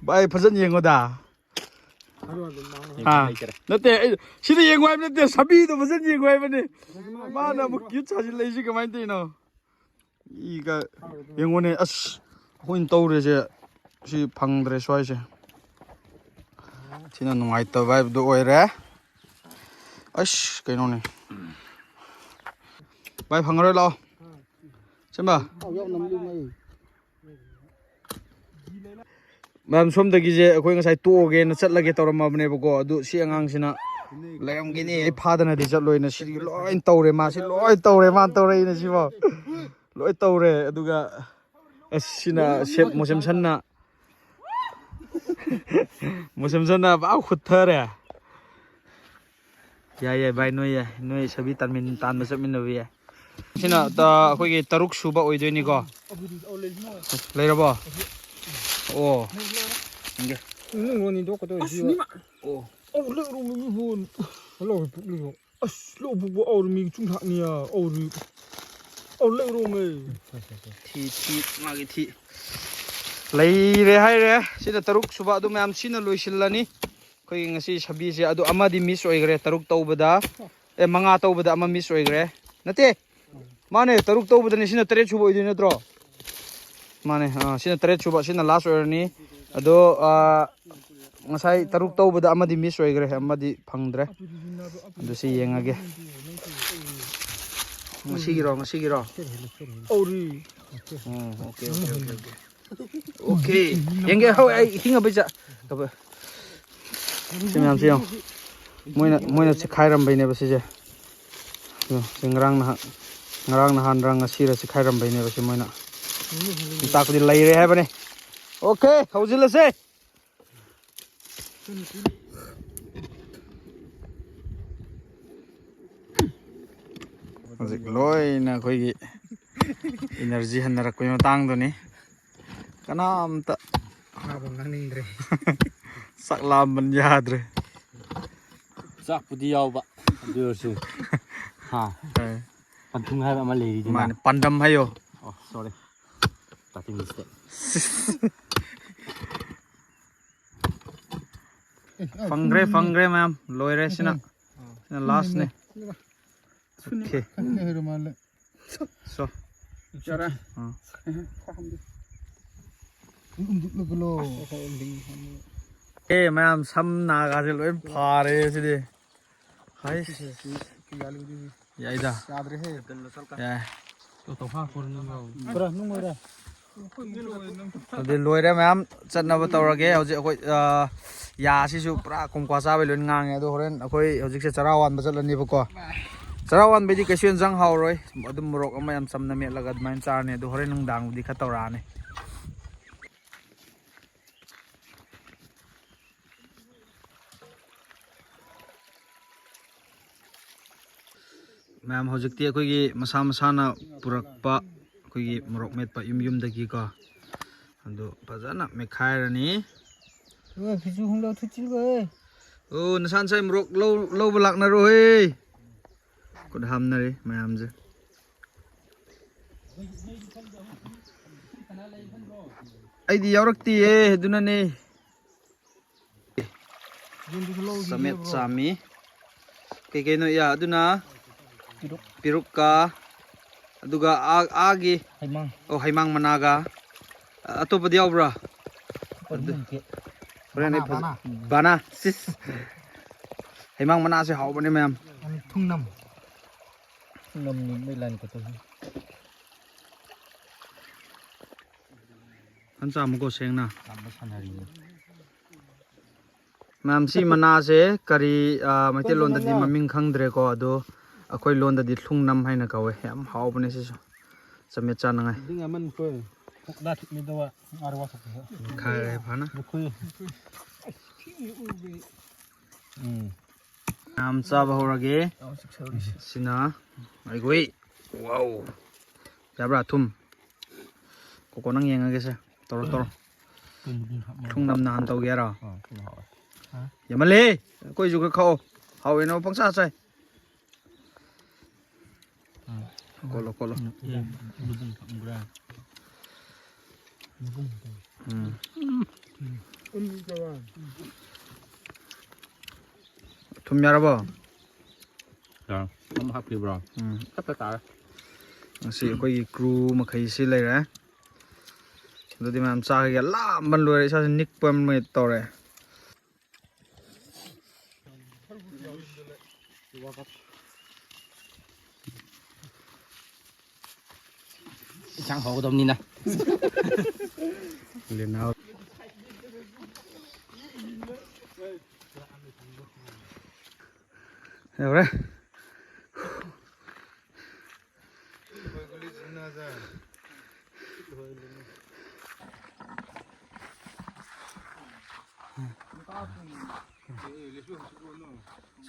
ꯚꯥꯏ ꯐꯖꯅ ꯌꯦꯡꯉꯣꯗ ꯅꯠꯇꯦ ꯁꯤꯗ ꯌꯦꯡꯉꯨ ꯍꯥꯏꯕ ꯅꯠꯇꯦ ꯁꯥꯕꯤꯗꯣ ꯐꯖꯅ ꯌꯦꯡꯉꯨ ꯍꯥꯏꯕꯅꯤ ꯃꯥꯅ ꯑꯃꯨꯛ ꯀ꯭ꯌꯨꯠ ꯁꯥꯖꯤꯜꯂꯛꯏꯁꯤ ꯀꯃꯥꯏꯅ ꯇꯧꯔꯤꯅꯣ ꯏꯒ ꯌꯦꯡꯉꯨꯅꯦ ꯑꯁ ꯑꯩꯈꯣꯏꯅ ꯇꯧꯔꯤꯁꯦ ꯁꯤ ꯐꯪꯗ꯭ꯔꯦ ꯁ꯭ꯋꯥꯏꯁꯦ ꯁꯤꯅ ꯅꯨꯡꯉꯥꯏꯇꯕ ꯍꯥꯏꯕꯗꯨ ꯑꯣꯏꯔꯦ ꯑꯁ ꯀꯩꯅꯣꯅꯦ ꯚꯥꯏ ꯐꯪꯉꯔꯣꯏ ꯂꯥꯛꯑꯣ ꯁꯦꯝꯕ ꯃꯌꯥꯝ ꯁꯣꯝꯗꯒꯤꯁꯦ ꯑꯩꯈꯣꯏ ꯉꯁꯥꯏ ꯇꯣꯛꯑꯒꯦꯅ ꯆꯠꯂꯒꯦ ꯇꯧꯔꯝꯃꯕꯅꯦꯕꯀꯣ ꯑꯗꯨ ꯁꯤ ꯑꯉꯥꯡꯁꯤꯅ ꯂꯩꯔꯝꯒꯦꯅꯤ ꯑꯩ ꯐꯥꯗꯅꯗꯤ ꯆꯠꯂꯣꯏꯅ ꯁꯤꯗꯤ ꯂꯣꯏ ꯇꯧꯔꯦ ꯃꯥꯁꯤ ꯂꯣꯏ ꯇꯧꯔꯦ ꯃꯥꯅ ꯇꯧꯔꯛꯏꯅ ꯁꯤꯕꯣ ꯂꯣꯏ ꯇꯧꯔꯦ ꯑꯗꯨꯒ ꯑꯁ ꯁꯤꯅ ꯁꯦꯞ ꯃꯣꯁꯦꯝꯁꯟꯅ ꯄꯥ ꯍꯨꯠꯊꯔꯦ ꯌꯥꯏ ꯚꯥꯏ ꯅꯣꯏ ꯁꯕꯤ ꯇꯥꯟꯕ ꯆꯠꯃꯤꯟꯅꯕ ꯌꯥꯏ ꯁꯤꯅ ꯑꯩꯈꯣꯏꯒꯤ 3 ꯁꯨꯕ ꯑꯣꯏꯗꯣꯏꯅꯤꯀꯣ ꯂꯩꯔꯕꯣ ꯑꯣ ꯃꯥꯒꯤ ꯊꯤ ꯂꯩꯔꯦ ꯍꯥꯏꯔꯦ ꯁꯤꯗ 3 ꯁꯨꯕ ꯑꯗꯨ ꯃꯌꯥꯝ ꯁꯤꯅ ꯂꯣꯏꯁꯤꯜꯂꯅꯤ ꯑꯩꯈꯣꯏꯒꯤ ꯉꯁꯤ ꯁꯥꯕꯤꯁꯦ ꯑꯗꯨ ꯑꯃꯗꯤ ꯃꯤꯁ ꯑꯣꯏꯈ꯭ꯔꯦ 3 ꯇꯧꯕꯗ 5 ꯇꯧꯕꯗ ꯑꯃ ꯃꯤꯁ ꯑꯣꯏꯈ꯭ꯔꯦ ꯅꯠꯇꯦ ꯃꯥꯅꯦ 3 ꯇꯧꯕꯗꯅꯦ ꯁꯤꯅ 3 ꯁꯨꯕ ꯑꯣꯏꯗꯣꯏ ꯅꯠꯇ꯭ꯔꯣ ꯃꯥꯅꯦ ꯁꯤꯅ 3 ꯁꯨꯕ ꯁꯤꯅ ꯂꯥꯁ ꯑꯣꯏꯔꯅꯤ ꯑꯗꯣ ꯉꯁꯥꯏ 3 ꯇꯧꯕꯗ ꯑꯃꯗꯤ ꯃꯤꯁ ꯑꯣꯏꯈ꯭ꯔꯦ ꯑꯃꯗꯤ ꯐꯪꯗ꯭ꯔꯦ ꯑꯗꯨ ꯁꯤ ꯌꯦꯡꯉꯒꯦ ꯉꯁꯤꯒꯤꯔꯣ ꯑꯣꯀꯦ ꯌꯦꯡꯒꯦ ꯍꯣꯏ ꯑꯩ ꯍꯤꯡꯉꯕꯩ ꯁꯤ ꯃꯌꯥꯝꯁꯤ ꯌꯦꯡꯉꯣ ꯃꯣꯏꯅ ꯆꯤꯈꯥꯏꯔꯝꯕꯩꯅꯦꯕ ꯁꯤꯁꯦ ꯁꯤ ꯉꯔꯥꯡ ꯅꯍꯥꯟꯔ ꯉꯁꯤꯔ ꯆꯤꯈꯥꯏꯔꯝꯕꯩꯅꯦꯕ ꯁꯤ ꯃꯣꯏꯅ ꯇꯥꯛꯄꯗꯤ ꯂꯩꯔꯦ ꯍꯥꯏꯕꯅꯤ ꯑꯣꯀꯦ ꯍꯧꯖꯤꯜꯂꯁꯦ ꯍꯧꯖꯤꯛ ꯂꯣꯏꯅ ꯑꯩꯈꯣꯏꯒꯤ ꯏꯅꯔꯖꯤ ꯍꯟꯅꯔꯛꯄꯒꯤ ꯃꯇꯥꯡꯗꯨꯅꯤ ꯀꯅꯥꯝꯇ ꯉꯥꯡꯅꯤꯡꯗ꯭ꯔꯦ ꯆꯥꯛ ꯂꯥꯝꯕꯅ ꯌꯥꯗ꯭ꯔꯦ ꯆꯥꯛꯄꯨꯗꯤ ꯌꯥꯎꯕ ꯑꯗꯨ ꯑꯣꯏꯔꯁꯨ ꯄꯟꯊꯨꯡ ꯍꯥꯏꯕ ꯑꯃ ꯂꯩꯔꯤꯗꯅ ꯃꯥꯅꯦ ꯄꯥꯟꯗꯝ ꯍꯥꯏꯌꯣ ꯁꯣꯔꯤ ꯐꯪꯈ꯭ꯔꯦ ꯃꯌꯥꯝ ꯂꯣꯏꯔꯦ ꯁꯤꯅ ꯂꯥꯁꯅꯦ ꯑꯣꯀꯦ ꯁꯣ ꯃꯌꯥꯝ ꯁꯝ ꯅꯥꯒꯥꯁꯦ ꯂꯣꯏ ꯐꯥꯔꯦ ꯁꯤꯗꯤ ꯌꯥꯏꯗ ꯌꯥꯏ ꯑꯗꯨꯗꯤ ꯂꯣꯏꯔꯦ ꯃꯌꯥꯝ ꯆꯠꯅꯕ ꯇꯧꯔꯒꯦ ꯍꯧꯖꯤꯛ ꯑꯩꯈꯣꯏ ꯌꯥꯁꯤꯁꯨ ꯄꯨꯔꯥ ꯀꯣꯡꯀ꯭ꯋꯥ ꯆꯥꯕꯩ ꯂꯣꯏ ꯉꯥꯡꯉꯦ ꯑꯗꯣ ꯍꯣꯔꯦꯟ ꯑꯩꯈꯣꯏ ꯍꯧꯖꯤꯛꯁꯦ ꯆꯔꯥ ꯋꯥꯟꯕ ꯆꯠꯂꯅꯤꯕꯀꯣ ꯆꯔꯥ ꯋꯥꯟꯕꯩꯗꯤ ꯀꯩꯁꯨ ꯌꯦꯟꯁꯥꯡ ꯍꯥꯎꯔꯣꯏ ꯑꯗꯨꯝ ꯃꯣꯔꯣꯛ ꯑꯃ ꯌꯥꯝ ꯆꯝꯅ ꯃꯦꯠꯂꯒ ꯑꯗꯨꯃꯥꯏꯅ ꯆꯥꯔꯅꯤ ꯑꯗꯣ ꯍꯣꯔꯦꯟ ꯅꯨꯡꯗꯥꯡꯕꯨꯗꯤ ꯈꯔ ꯇꯧꯔꯛꯑꯅꯤ ꯃꯌꯥꯝ ꯍꯧꯖꯤꯛꯇꯤ ꯑꯩꯈꯣꯏꯒꯤ ꯃꯁꯥ ꯃꯁꯥꯅ ꯄꯨꯔꯛꯄ ꯑꯩꯈꯣꯏꯒꯤ ꯃꯣꯔꯣꯛ ꯃꯦꯠꯄ ꯌꯨꯝꯗꯒꯤꯀꯣ ꯑꯗꯨ ꯐꯖꯅ ꯃꯦꯠꯈꯥꯏꯔꯅꯤ ꯑꯣ ꯅꯁꯥ ꯅꯁꯥꯏ ꯃꯣꯔꯣꯛ ꯂꯧꯕ ꯂꯥꯛꯅꯔꯣꯍꯦ ꯈꯨꯠ ꯍꯥꯝꯅꯔꯤ ꯃꯌꯥꯝꯁꯦ ꯑꯩꯗꯤ ꯌꯥꯎꯔꯛꯇꯤꯌꯦ ꯑꯗꯨꯅꯅꯦ ꯆꯥꯃꯦꯠ ꯆꯥꯃꯤ ꯀꯩꯀꯩꯅꯣ ꯑꯗꯨꯅ ꯄꯤꯔꯨꯛꯀ ꯑꯗꯨꯒ ꯑꯥꯒꯤ ꯍꯩꯃꯥꯡ ꯃꯅꯥꯒ ꯑꯇꯣꯞꯄꯗꯤ ꯌꯥꯎꯕ꯭ꯔꯥ ꯍꯣꯔꯦꯟ ꯕꯥꯅꯥ ꯁꯤꯁ ꯍꯩꯃꯥꯡ ꯃꯅꯥꯁꯦ ꯍꯥꯎꯕꯅꯦ ꯃꯌꯥꯝ ꯊꯨꯡꯅꯝ ꯆꯥꯃꯨꯀꯣ ꯁꯦꯡꯅ ꯃꯌꯥꯝ ꯁꯤ ꯃꯅꯥꯁꯦ ꯀꯔꯤ ꯃꯩꯇꯩꯂꯣꯟꯗꯗꯤ ꯃꯃꯤꯡ ꯈꯪꯗ꯭ꯔꯦꯀꯣ ꯑꯗꯣ ꯑꯩꯈꯣꯏ ꯂꯣꯟꯗꯗꯤ ꯊꯨꯡꯅꯝ ꯍꯥꯏꯅ ꯀꯧꯋꯦ ꯌꯥꯝ ꯍꯥꯎꯕꯅꯦ ꯁꯤꯁꯨ ꯆꯥꯃꯦꯠ ꯆꯥꯅꯉꯥꯏ ꯈꯥꯏꯔꯦ ꯐꯅ ꯌꯥꯝ ꯆꯥꯕ ꯍꯧꯔꯒꯦ ꯁꯤꯅ ꯑꯩꯈꯣꯏ ꯋꯥꯎ ꯌꯥꯕ꯭ꯔꯥ ꯊꯨꯝ ꯀꯣꯀꯣ ꯅꯪ ꯌꯦꯡꯉꯒꯦꯁꯦ ꯇꯧꯔꯣ ꯊꯨꯡꯅꯝ ꯅꯍꯥꯟ ꯇꯧꯒꯦ ꯌꯥꯔꯣ ꯌꯥꯝꯃꯜꯂꯦ ꯑꯩꯈꯣꯏꯁꯨ ꯈꯔ ꯈꯥꯛꯑꯣ ꯍꯥꯎꯋꯦꯅꯣ ꯄꯪꯆꯥ ꯆꯥꯏ ꯀꯣꯠꯂꯣ ꯊꯨꯝ ꯌꯥꯔꯕꯣ ꯑꯃ ꯍꯥꯞꯈꯤꯕ꯭ꯔꯣ ꯇꯞꯄ ꯇꯥꯔꯦ ꯉꯁꯤ ꯑꯩꯈꯣꯏꯒꯤ ꯀ꯭ꯔꯨ ꯃꯈꯩꯁꯤ ꯂꯩꯔꯦ ꯑꯗꯨꯗꯤ ꯃꯌꯥꯝ ꯆꯥꯈꯤꯒꯦ ꯂꯥꯝꯕ ꯂꯣꯏꯔꯦ ꯏꯁꯥꯁꯦ ꯅꯤꯛꯄ ꯑꯃ ꯇꯧꯔꯦ ꯏꯟꯁꯥꯡ ꯍꯧꯒꯗꯕꯅꯤꯅ ꯌꯧꯔꯦ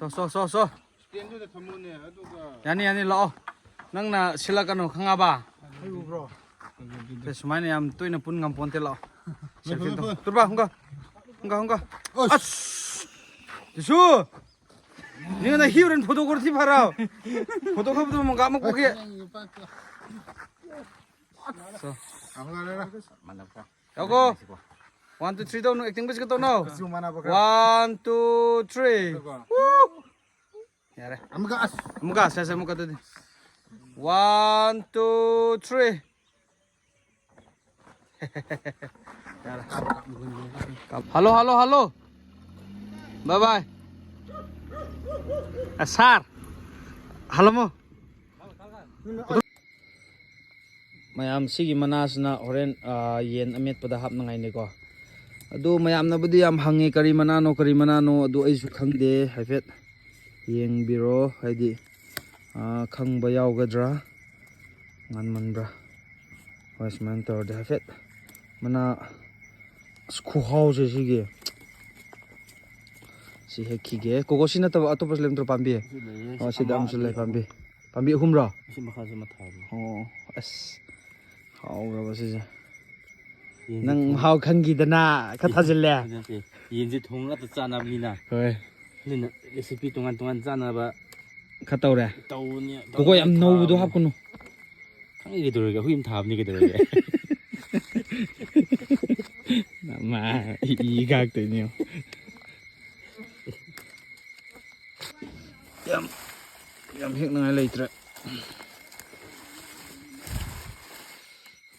ꯁꯣ ꯌꯥꯅꯤ ꯂꯥꯛꯑꯣ ꯅꯪꯅ ꯁꯤꯜꯂꯛꯀꯅꯨ ꯈꯪꯉꯕ ꯁꯨꯃꯥꯏꯅ ꯌꯥꯝ ꯇꯣꯏꯅ ꯄꯨꯟ ꯉꯝꯄꯣꯟꯇꯦ ꯂꯥꯛꯑꯣ ꯇꯨꯔꯕꯥ ꯍꯨꯡꯒ ꯑꯁ tissue 니가 희우는 포토그래피 봐라 포토그래피도 뭔가 안 먹고 게 여거 1, 2, 3 도 액팅 비스켓 도 넣어 1, 2, 3 야래 아무가 세세 아무가 더 1, 2, 3 할로 바이바이 Asar. Halo mo. Mayam sigi manasna horen yen amet pada hapnangai ne ko. Adu mayam nabudi yam hangi kari manano adu aisu khangde haifet yeng biro haidi khangba yawgadra ngan manbra. Wasman tor de haifet mana skhu house sigi. Si hekige kogo sina to atopos lem tro pambi si dam sule pambi humra si makhaso mathab as hau ga basi nang hau khangi dana ka thajille yenje thonga ta chanabnina hoi nina recipe tongan chanaba ka tawre tawni kogo yam nowdu hapkunu khangi gedorga huim thabni gedorga ma I gak te ni yam hek nangai leitre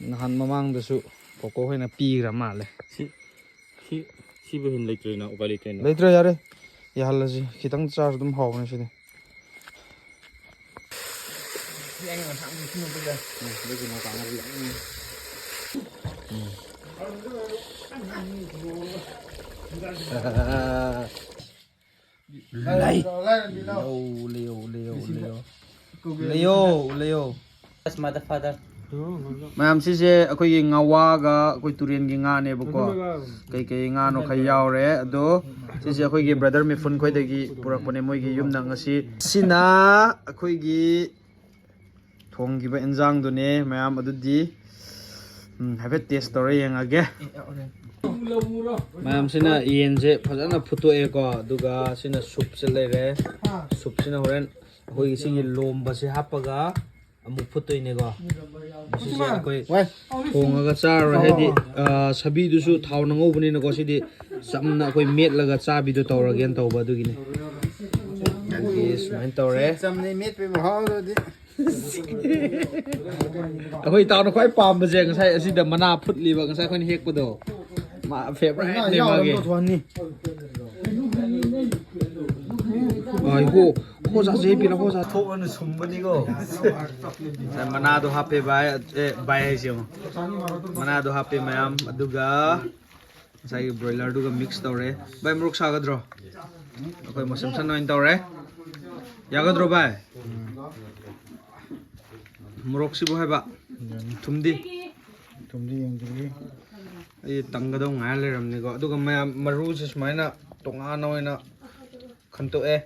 nahan mamang dasu koko hoina pigra male si behin leitrena upali trena leitre yare ya halaji khitang char dum hawne sidi Leo. That's mother father ꯃꯌꯥꯝ ꯁꯤꯁꯦ ꯑꯩꯈꯣꯏꯒꯤ ꯉꯥꯋꯥꯒ ꯑꯩꯈꯣꯏ ꯇꯨꯔꯦꯟꯒꯤ ꯉꯥꯅꯦꯕꯀꯣ ꯀꯩꯀꯩ ꯉꯥꯅꯣ ꯈꯔ ꯌꯥꯎꯔꯦ ꯑꯗꯣ ꯁꯤꯁꯦ ꯑꯩꯈꯣꯏꯒꯤ ꯕ꯭ꯔꯗꯔ ꯃꯤꯐꯨꯟ ꯈꯣꯏꯗꯒꯤ ꯄꯨꯔꯛꯄꯅꯦ ꯃꯣꯏꯒꯤ ꯌꯨꯝꯗ ꯉꯁꯤ ꯁꯤꯅ ꯑꯩꯈꯣꯏꯒꯤ ꯊꯣꯡꯈꯤꯕ ꯏꯟꯖꯥꯡꯗꯨꯅꯦ ꯃꯌꯥꯝ ꯑꯗꯨꯗꯤ ꯍꯥꯏꯐꯦꯠ ꯇꯦꯁ ꯇꯧꯔ ꯌꯦꯡꯉꯒꯦ ꯃꯌꯥꯝꯁꯤꯅ ꯌꯦꯟꯁꯦ ꯐꯖꯅ ꯐꯨꯠꯇꯣꯛꯑꯦꯀꯣ ꯑꯗꯨꯒ ꯁꯤꯅ ꯁꯨꯞꯁꯦ ꯂꯩꯔꯦ ꯁꯨꯞꯁꯤꯅ ꯍꯣꯔꯦꯟ ꯑꯩꯈꯣꯏꯒꯤ ꯁꯤꯒꯤ ꯂꯣꯝꯕꯁꯦ ꯍꯥꯞꯄꯒ ꯑꯃꯨꯛ ꯐꯨꯠꯇꯣꯏꯅꯦꯀꯣ ꯃꯁꯤꯁꯦ ꯑꯩꯈꯣꯏ ꯊꯣꯡꯉꯒ ꯆꯥꯔꯣꯏ ꯍꯥꯏꯗꯤ ꯁꯕꯤꯗꯨꯁꯨ ꯊꯥꯎꯅ ꯉꯧꯕꯅꯤꯅꯀꯣ ꯁꯤꯗꯤ ꯆꯝꯅ ꯑꯩꯈꯣꯏ ꯃꯦꯠꯂꯒ ꯆꯥꯕꯤꯗꯣ ꯇꯧꯔꯒꯦꯅ ꯇꯧꯕ ꯑꯗꯨꯒꯤꯅꯦ ꯁꯨꯃꯥꯏꯅ ꯇꯧꯔꯦ ꯑꯩꯈꯣꯏ ꯏꯇꯥꯎꯅ ꯈ꯭ꯋꯥꯏ ꯄꯥꯝꯕꯁꯦ ꯉꯁꯥꯏ ꯑꯁꯤꯗ ꯃꯅꯥ ꯐꯨꯠꯂꯤꯕ ꯉꯁꯥꯏ ꯑꯩꯈꯣꯏꯅ ꯍꯦꯛꯄꯗꯣ ꯐꯦꯚꯣꯔꯥꯏꯠꯅꯦ ꯃꯥꯒꯤ 호자지 해비라 호자 토어는 숨분이고 만화도 하페 바이 바이 해지요 만화도 하페 마얌 아두가 자기 브로일러두가 믹스 tawre 바이 무럭 사가드로 아코이 모심산 노인 tawre 야가드로 바이 무럭 시부 해봐 tumdi 양들이 이 땅가도 ngair leramnigo aduga mayam marusi sumaina tongana oina khantoe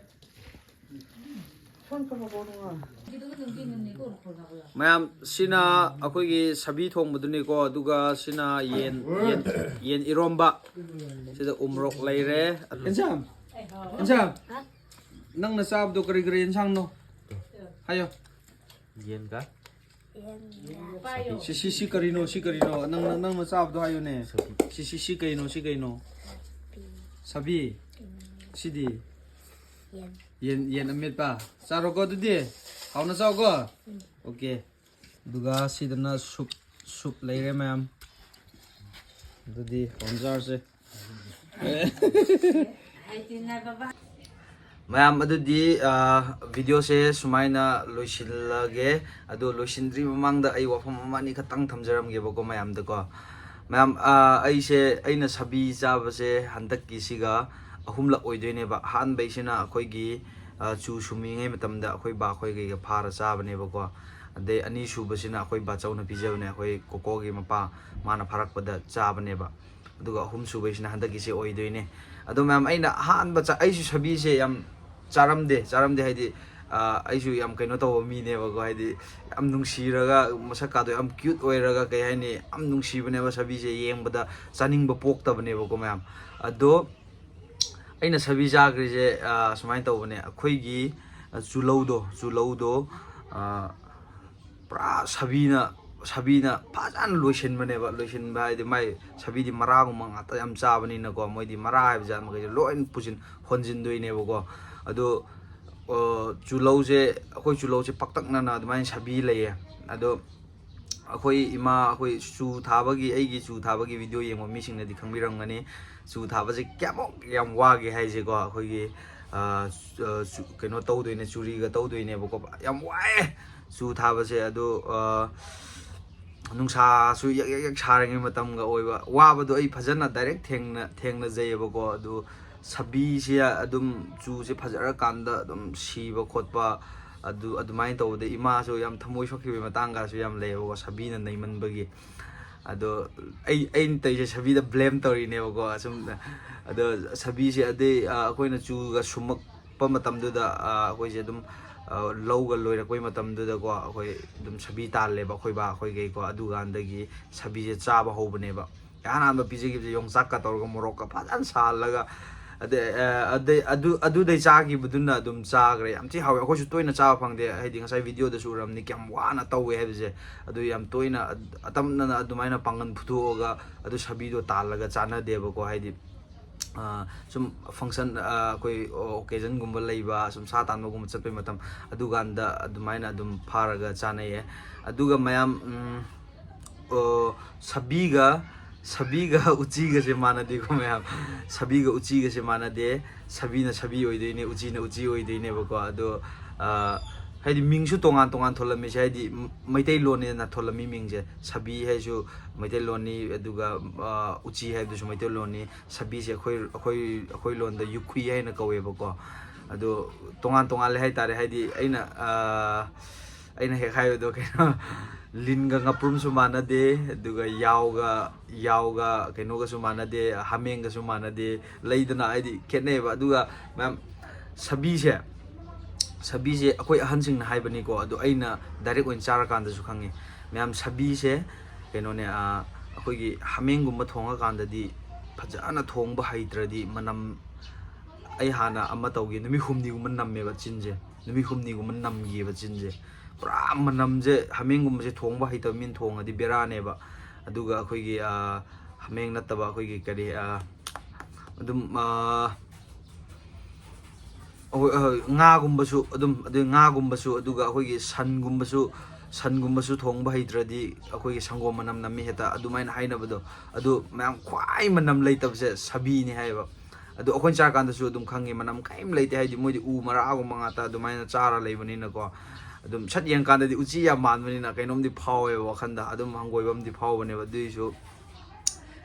ꯃꯌꯥꯝ ꯁꯤꯅ ꯑꯩꯈꯣꯏꯒꯤ ꯁꯕꯤ ꯊꯣꯡꯕꯗꯨꯅꯤꯀꯣ ꯑꯗꯨꯒ ꯁꯤꯅ ꯌꯦꯟ ꯏꯔꯣꯝꯕ ꯁꯤꯗ ꯎꯃꯣꯔꯣꯛ ꯂꯩꯔꯦ ꯏꯟꯁꯥꯡ ꯅꯪꯅ ꯆꯥꯕꯗꯣ ꯀꯔꯤ ꯀꯔꯤ ꯏꯟꯁꯥꯡꯅꯣ ꯍꯥꯏꯌꯣ ꯌꯦꯟꯒ ꯁꯤ ꯀꯔꯤꯅꯣ ꯅꯪꯅ ꯆꯥꯕꯗꯣ ꯍꯥꯏꯌꯣꯅꯦ ꯁꯤ ꯀꯩꯅꯣ ꯁꯕꯤ ꯁꯤꯗꯤ ꯌꯦꯟ ꯑꯃꯦꯠꯄ ꯆꯥꯔꯣꯀꯣ ꯑꯗꯨꯗꯤ ꯍꯥꯎꯅ ꯆꯥꯎꯀꯣ 오케이 ꯑꯗꯨꯒ ꯁꯤꯗꯅ ꯁꯨꯞ ꯂꯩꯔꯦ ꯃꯌꯥꯝ ꯑꯗꯨꯗꯤ ꯍꯣꯟꯖꯥꯔꯁꯦ ꯃꯌꯥꯝ ꯑꯗꯨꯗꯤ ꯚꯤꯗꯤꯑꯣꯁꯦ ꯁꯨꯃꯥꯏꯅ ꯂꯣꯏꯁꯤꯜꯂꯒꯦ ꯑꯗꯣ ꯂꯣꯏꯁꯤꯟꯗ꯭ꯔꯤ ꯃꯃꯥꯡꯗ ꯑꯩ ꯋꯥꯐꯝ ꯑꯃ ꯑꯅꯤ ꯈꯛꯇꯪ ꯊꯝꯖꯔꯝꯒꯦꯕꯀꯣ ꯃꯌꯥꯝꯗꯀꯣ ꯃꯌꯥꯝ ꯑꯩꯅ ꯁꯕꯤ ꯆꯥꯕꯁꯦ ꯍꯟꯗꯛꯀꯤꯁꯤꯒ ꯑꯍꯨꯝꯂꯛ ꯑꯣꯏꯗꯣꯏꯅꯦꯕ ꯑꯍꯥꯟꯕꯩꯁꯤꯅ ꯑꯩꯈꯣꯏꯒꯤ ꯆꯨ ꯁꯨꯝꯃꯤꯉꯩ ꯃꯇꯝꯗ ꯑꯩꯈꯣꯏ ꯕꯥ ꯑꯩꯈꯣꯏꯒꯩꯒ ꯐꯥꯔ ꯆꯥꯕꯅꯦꯕꯀꯣ ꯑꯗꯩ ꯑꯅꯤꯁꯨꯕꯁꯤꯅ ꯑꯩꯈꯣꯏ ꯕꯥꯆꯧꯅ ꯄꯤꯖꯕꯅꯦ ꯑꯩꯈꯣꯏ ꯀꯣꯀꯣꯒꯤ ꯃꯄꯥ ꯃꯥꯅ ꯐꯥꯔꯛꯄꯗ ꯆꯥꯕꯅꯦꯕ ꯑꯗꯨꯒ ꯑꯍꯨꯝꯁꯨꯕꯩꯁꯤꯅ ꯍꯟꯗꯛꯀꯤꯁꯦ ꯑꯣꯏꯗꯣꯏꯅꯦ ꯑꯗꯣ ꯃꯌꯥꯝ ꯑꯩꯅ ꯑꯍꯥꯟꯕ ꯑꯩꯁꯨ ꯁꯕꯤꯁꯦ ꯌꯥꯝ ꯆꯥꯔꯝꯗꯦ ꯍꯥꯏꯗꯤ ꯑꯩꯁꯨ ꯌꯥꯝ ꯀꯩꯅꯣ ꯇꯧꯕ ꯃꯤꯅꯦꯕꯀꯣ ꯍꯥꯏꯗꯤ ꯌꯥꯝ ꯅꯨꯡꯁꯤꯔꯒ ꯃꯁꯛꯀꯥꯗꯣ ꯌꯥꯝ ꯀ꯭ꯌꯨꯠ ꯑꯣꯏꯔꯒ ꯀꯩ ꯍꯥꯏꯅꯤ ꯌꯥꯝ ꯅꯨꯡꯁꯤꯕꯅꯦꯕ ꯁꯕꯤꯁꯦ ꯌꯦꯡꯕꯗ ꯆꯥꯅꯤꯡꯕ ꯄꯣꯛꯇꯕꯅꯦꯕꯀꯣ ꯃꯌꯥꯝ ꯑꯗꯣ ꯑꯩꯅ ꯁꯕꯤ ꯆꯥꯈ꯭ꯔꯤꯁꯦ ꯁꯨꯃꯥꯏꯅ ꯇꯧꯕꯅꯦ ꯑꯩꯈꯣꯏꯒꯤ ꯆꯨꯂꯧꯗꯣ ꯄꯨꯔꯥ ꯁꯕꯤꯅ ꯐꯖꯅ ꯂꯣꯏꯁꯤꯟꯕ ꯍꯥꯏꯗꯤ ꯃꯥꯏ ꯁꯕꯤꯗꯤ ꯃꯔꯥꯒꯨꯝꯕ ꯉꯥꯛꯇ ꯌꯥꯝ ꯆꯥꯕꯅꯤꯅꯀꯣ ꯃꯣꯏꯗꯤ ꯃꯔꯥ ꯍꯥꯏꯕ ꯖꯥꯠ ꯃꯈꯩꯁꯦ ꯂꯣꯏꯅ ꯍꯣꯟꯖꯤꯟꯗꯣꯏꯅꯦꯕꯀꯣ ꯑꯗꯣ ꯑꯩꯈꯣꯏ ꯆꯨꯂꯧꯁꯦ ꯄꯥꯛꯇꯛꯅꯅ ꯑꯗꯨꯃꯥꯏꯅ ꯁꯕꯤ ꯂꯩꯌꯦ ꯑꯗꯣ ꯑꯩꯈꯣꯏ ꯏꯃꯥ ꯑꯩꯈꯣꯏ ꯑꯩꯒꯤ ꯆꯨ ꯊꯥꯕꯒꯤ ꯚꯤꯗꯤꯑꯣ ꯌꯦꯡꯕ ꯃꯤꯁꯤꯡꯅꯗꯤ ꯈꯪꯕꯤꯔꯝꯒꯅꯤ ꯆꯨ ꯊꯥꯕꯁꯦ ꯀꯌꯥꯃꯨꯛ ꯌꯥꯝ ꯋꯥꯒꯦ ꯍꯥꯏꯁꯦꯀꯣ ꯑꯩꯈꯣꯏꯒꯤ ꯀꯩꯅꯣ ꯇꯧꯗꯣꯏꯅꯦ ꯆꯨꯔꯤꯒ ꯇꯧꯗꯣꯏꯅꯦꯕꯀꯣ ꯌꯥꯝ ꯋꯥꯏꯑꯦ ꯆꯨ ꯊꯥꯕꯁꯦ ꯑꯗꯣ ꯅꯨꯡꯁꯥꯁꯨ ꯌꯛ ꯁꯥꯔꯤꯉꯩ ꯃꯇꯝꯒ ꯑꯣꯏꯕ ꯋꯥꯕꯗꯣ ꯑꯩ ꯐꯖꯅ ꯗꯥꯏꯔꯦꯛ ꯊꯦꯡꯅꯖꯩꯌꯦꯕꯀꯣ ꯑꯗꯨ ꯁꯕꯤꯁꯦ ꯑꯗꯨꯝ ꯆꯨꯁꯦ ꯐꯖꯔꯀꯥꯟꯗ ꯑꯗꯨꯝ ꯁꯤꯕ ꯈꯣꯠꯄ ꯑꯗꯨꯃꯥꯏꯅ ꯇꯧꯕꯗ ꯏꯃꯥꯁꯨ ꯌꯥꯝ ꯊꯃꯣꯏ ꯁꯣꯛꯈꯤꯕꯒꯤ ꯃꯇꯥꯡꯒꯁꯨ ꯌꯥꯝ ꯂꯩꯌꯦꯕꯀꯣ ꯁꯕꯤꯅ ꯅꯩꯃꯟꯕꯒꯤ ꯑꯗꯣ ꯑꯩꯅ ꯇꯧꯔꯤꯁꯦ ꯁꯕꯤꯗ ꯕ꯭ꯂꯦꯝ ꯇꯧꯔꯤꯅꯦꯕꯀꯣ ꯑꯁꯨꯝ ꯑꯗꯣ ꯁꯕꯤꯁꯦ ꯑꯩꯈꯣꯏꯅ ꯆꯨꯒ ꯁꯨꯝꯃꯛꯄ ꯃꯇꯝꯗꯨꯗ ꯑꯩꯈꯣꯏꯁꯦ ꯑꯗꯨꯝ ꯂꯧꯒ ꯂꯣꯏꯔꯛꯄꯩ ꯃꯇꯝꯗꯨꯗꯀꯣ ꯑꯩꯈꯣꯏ ꯑꯗꯨꯝ ꯁꯕꯤ ꯇꯥꯜꯂꯦꯕ ꯑꯩꯈꯣꯏ ꯕꯥ ꯑꯩꯈꯣꯏꯒꯩꯀꯣ ꯑꯗꯨꯀꯥꯟꯗꯒꯤ ꯁꯕꯤꯁꯦ ꯆꯥꯕ ꯍꯧꯕꯅꯦꯕ ꯑꯍꯥꯟꯕ ꯄꯤꯖꯈꯤꯕꯁꯦ ꯌꯣꯡꯆꯥꯛꯀ ꯇꯧꯔꯒ ꯃꯣꯔꯣꯛꯀ ꯐꯖꯅ ꯁꯥꯍꯜꯂꯒ ꯑꯗꯨꯗꯩ ꯆꯥꯈꯤꯕꯗꯨꯅ ꯑꯗꯨꯝ ꯆꯥꯈ꯭ꯔꯦ ꯌꯥꯝ ꯊꯤ ꯍꯥꯎꯋꯦ ꯑꯩꯈꯣꯏꯁꯨ ꯇꯣꯏꯅ ꯆꯥꯕ ꯐꯪꯗꯦ ꯍꯥꯏꯗꯤ ꯉꯁꯥꯏ ꯚꯤꯗꯤꯑꯣꯗꯁꯨ ꯎꯔꯝꯅꯤ ꯀꯌꯥꯝ ꯋꯥꯅ ꯇꯧꯋꯦ ꯍꯥꯏꯕꯁꯦ ꯑꯗꯨ ꯌꯥꯝ ꯇꯣꯏꯅ ꯑꯇꯝꯅꯅ ꯑꯗꯨꯃꯥꯏꯅ ꯄꯥꯡꯒꯜ ꯐꯨꯊꯣꯛꯑꯒ ꯑꯗꯨ ꯁꯕꯤꯗꯣ ꯇꯥꯜꯂꯒ ꯆꯥꯟꯅꯗꯦꯕꯀꯣ ꯍꯥꯏꯗꯤ ꯁꯨꯝ ꯐꯪꯁꯟ ꯑꯩꯈꯣꯏ ꯑꯣꯀꯦꯖꯟꯒꯨꯝꯕ ꯂꯩꯕ ꯁꯨꯝ ꯁꯥ ꯇꯥꯟꯕꯒꯨꯝꯕ ꯆꯠꯄꯩ ꯃꯇꯝ ꯑꯗꯨꯀꯥꯟꯗ ꯑꯗꯨꯃꯥꯏꯅ ꯑꯗꯨꯝ ꯐꯥꯔꯒ ꯆꯥꯅꯩꯌꯦ ꯑꯗꯨꯒ ꯃꯌꯥꯝ ꯁꯕꯤꯒ ꯎꯆꯤꯒꯁꯦ ꯃꯥꯟꯅꯗꯦꯀꯣ ꯃꯌꯥꯝ ꯁꯕꯤꯒ ꯎꯆꯤꯒꯁꯦ ꯃꯥꯟꯅꯗꯦ ꯁꯕꯤꯅ ꯁꯕꯤ ꯑꯣꯏꯗꯣꯏꯅꯦ ꯎꯆꯤꯅ ꯎꯆꯤ ꯑꯣꯏꯗꯣꯏꯅꯦꯕꯀꯣ ꯑꯗꯣ ꯍꯥꯏꯗꯤ ꯃꯤꯡꯁꯨ ꯇꯣꯉꯥꯟ ꯊꯣꯜꯂꯝꯃꯤꯁꯦ ꯍꯥꯏꯗꯤ ꯃꯩꯇꯩꯂꯣꯟꯅꯤꯅ ꯊꯣꯜꯂꯝꯃꯤ ꯃꯤꯡꯁꯦ ꯁꯕꯤ ꯍꯥꯏꯁꯨ ꯃꯩꯇꯩꯂꯣꯟꯅꯤ ꯑꯗꯨꯒ ꯎꯆꯤ ꯍꯥꯏꯕꯗꯨꯁꯨ ꯃꯩꯇꯩꯂꯣꯟꯅꯤ ꯁꯕꯤꯁꯦ ꯑꯩꯈꯣꯏ ꯂꯣꯟꯗ ꯌꯨꯈꯨꯏ ꯍꯥꯏꯅ ꯀꯧꯋꯦꯕꯀꯣ ꯑꯗꯣ ꯇꯣꯉꯥꯜꯂꯦ ꯍꯥꯏꯇꯥꯔꯦ ꯍꯥꯏꯗꯤ ꯑꯩꯅ ꯍꯦꯛ ꯍꯥꯏꯕꯗꯣ ꯀꯩꯅꯣ ꯂꯤꯟꯒ ꯉꯥꯄ꯭ꯔꯨꯝꯁꯨ ꯃꯥꯟꯅꯗꯦ ꯑꯗꯨꯒ ꯌꯥꯎꯒ ꯀꯩꯅꯣꯒꯁꯨ ꯃꯥꯟꯅꯗꯦ ꯍꯥꯃꯦꯡꯒꯁꯨ ꯃꯥꯟꯅꯗꯦ ꯂꯩꯗꯅ ꯍꯥꯏꯗꯤ ꯈꯦꯠꯅꯩꯕ ꯑꯗꯨꯒ ꯃꯌꯥꯝ ꯁꯕꯤꯁꯦ ꯑꯩꯈꯣꯏ ꯑꯍꯟꯁꯤꯡꯅ ꯍꯥꯏꯕꯅꯤꯀꯣ ꯑꯗꯨ ꯑꯩꯅ ꯗꯥꯏꯔꯦꯛ ꯑꯣꯏꯅ ꯆꯥꯔꯀꯥꯟꯗꯁꯨ ꯈꯪꯉꯤ ꯃꯌꯥꯝ ꯁꯕꯤꯁꯦ ꯀꯩꯅꯣꯅꯦ ꯑꯩꯈꯣꯏꯒꯤ ꯍꯥꯃꯦꯡꯒꯨꯝꯕ ꯊꯣꯡꯉꯀꯥꯟꯗꯗꯤ ꯐꯖꯅ ꯊꯣꯡꯕ ꯍꯩꯇ꯭ꯔꯗꯤ ꯃꯅꯝ ꯑꯩ ꯍꯥꯟꯅ ꯑꯃ ꯇꯧꯒꯦ ꯅꯨꯃꯤꯠ 5ꯅꯤꯒꯨꯝꯕ ꯅꯝꯃꯦꯕ ꯆꯤꯟꯁꯦ ꯅꯨꯃꯤꯠ 5ꯅꯤꯒꯨꯝꯕ ꯅꯝꯒꯤꯌꯦꯕ ꯆꯤꯟꯁꯦ ꯄꯨꯔꯥ ꯃꯅꯝꯁꯦ ꯍꯥꯃꯦꯡꯒꯨꯝꯕꯁꯦ ꯊꯣꯡꯕ ꯍꯩꯇꯕ ꯃꯤꯅ ꯊꯣꯡꯉꯗꯤ ꯕꯦꯔꯥꯅꯦꯕ ꯑꯗꯨꯒ ꯑꯩꯈꯣꯏꯒꯤ ꯍꯥꯃꯦꯡ ꯅꯠꯇꯕ ꯑꯩꯈꯣꯏꯒꯤ ꯀꯔꯤ ꯑꯗꯨꯝ ꯉꯥꯒꯨꯝꯕꯁꯨ ꯑꯗꯨꯝ ꯉꯥꯒꯨꯝꯕꯁꯨ ꯑꯗꯨꯒ ꯑꯩꯈꯣꯏꯒꯤ ꯁꯟꯒꯨꯝꯕꯁꯨ ꯊꯣꯡꯕ ꯍꯩꯇ꯭ꯔꯗꯤ ꯑꯩꯈꯣꯏꯒꯤ ꯁꯪꯒꯣꯝ ꯃꯅꯝ ꯅꯝꯃꯤ ꯍꯦꯛꯇ ꯑꯗꯨꯃꯥꯏꯅ ꯍꯥꯏꯅꯕꯗꯣ ꯑꯗꯨ ꯃꯌꯥꯝ ꯈ꯭ꯋꯥꯏ ꯃꯅꯝ ꯂꯩꯇꯕꯁꯦ ꯁꯕꯤꯅꯤ ꯍꯥꯏꯌꯦꯕ ꯑꯗꯨ ꯑꯩꯈꯣꯏꯅ ꯆꯥꯔꯀꯥꯟꯗꯁꯨ ꯑꯗꯨꯝ ꯈꯪꯉꯤ ꯃꯅꯝ ꯀꯔꯤꯝ ꯂꯩꯇꯦ ꯍꯥꯏꯗꯤ ꯃꯣꯏꯗꯤ ꯎ ꯃꯔꯥꯒꯨꯝꯕ ꯉꯥꯛꯇ ꯑꯗꯨꯃꯥꯏꯅ ꯆꯥꯔ ꯂꯩꯕꯅꯤꯅꯀꯣ ꯑꯗꯨꯝ ꯁꯠ ꯌꯦꯡꯀꯥꯟꯗꯗꯤ ꯎꯆꯤ ꯌꯥꯝ ꯃꯥꯟꯕꯅꯤꯅ ꯀꯩꯅꯣꯝꯗꯤ ꯐꯥꯎꯋꯦꯕ ꯋꯥꯈꯟꯗ ꯑꯗꯨꯝ ꯍꯪꯒꯣꯏꯕ ꯑꯃꯗꯤ ꯐꯥꯎꯕꯅꯦꯕ ꯑꯗꯨꯏꯁꯨ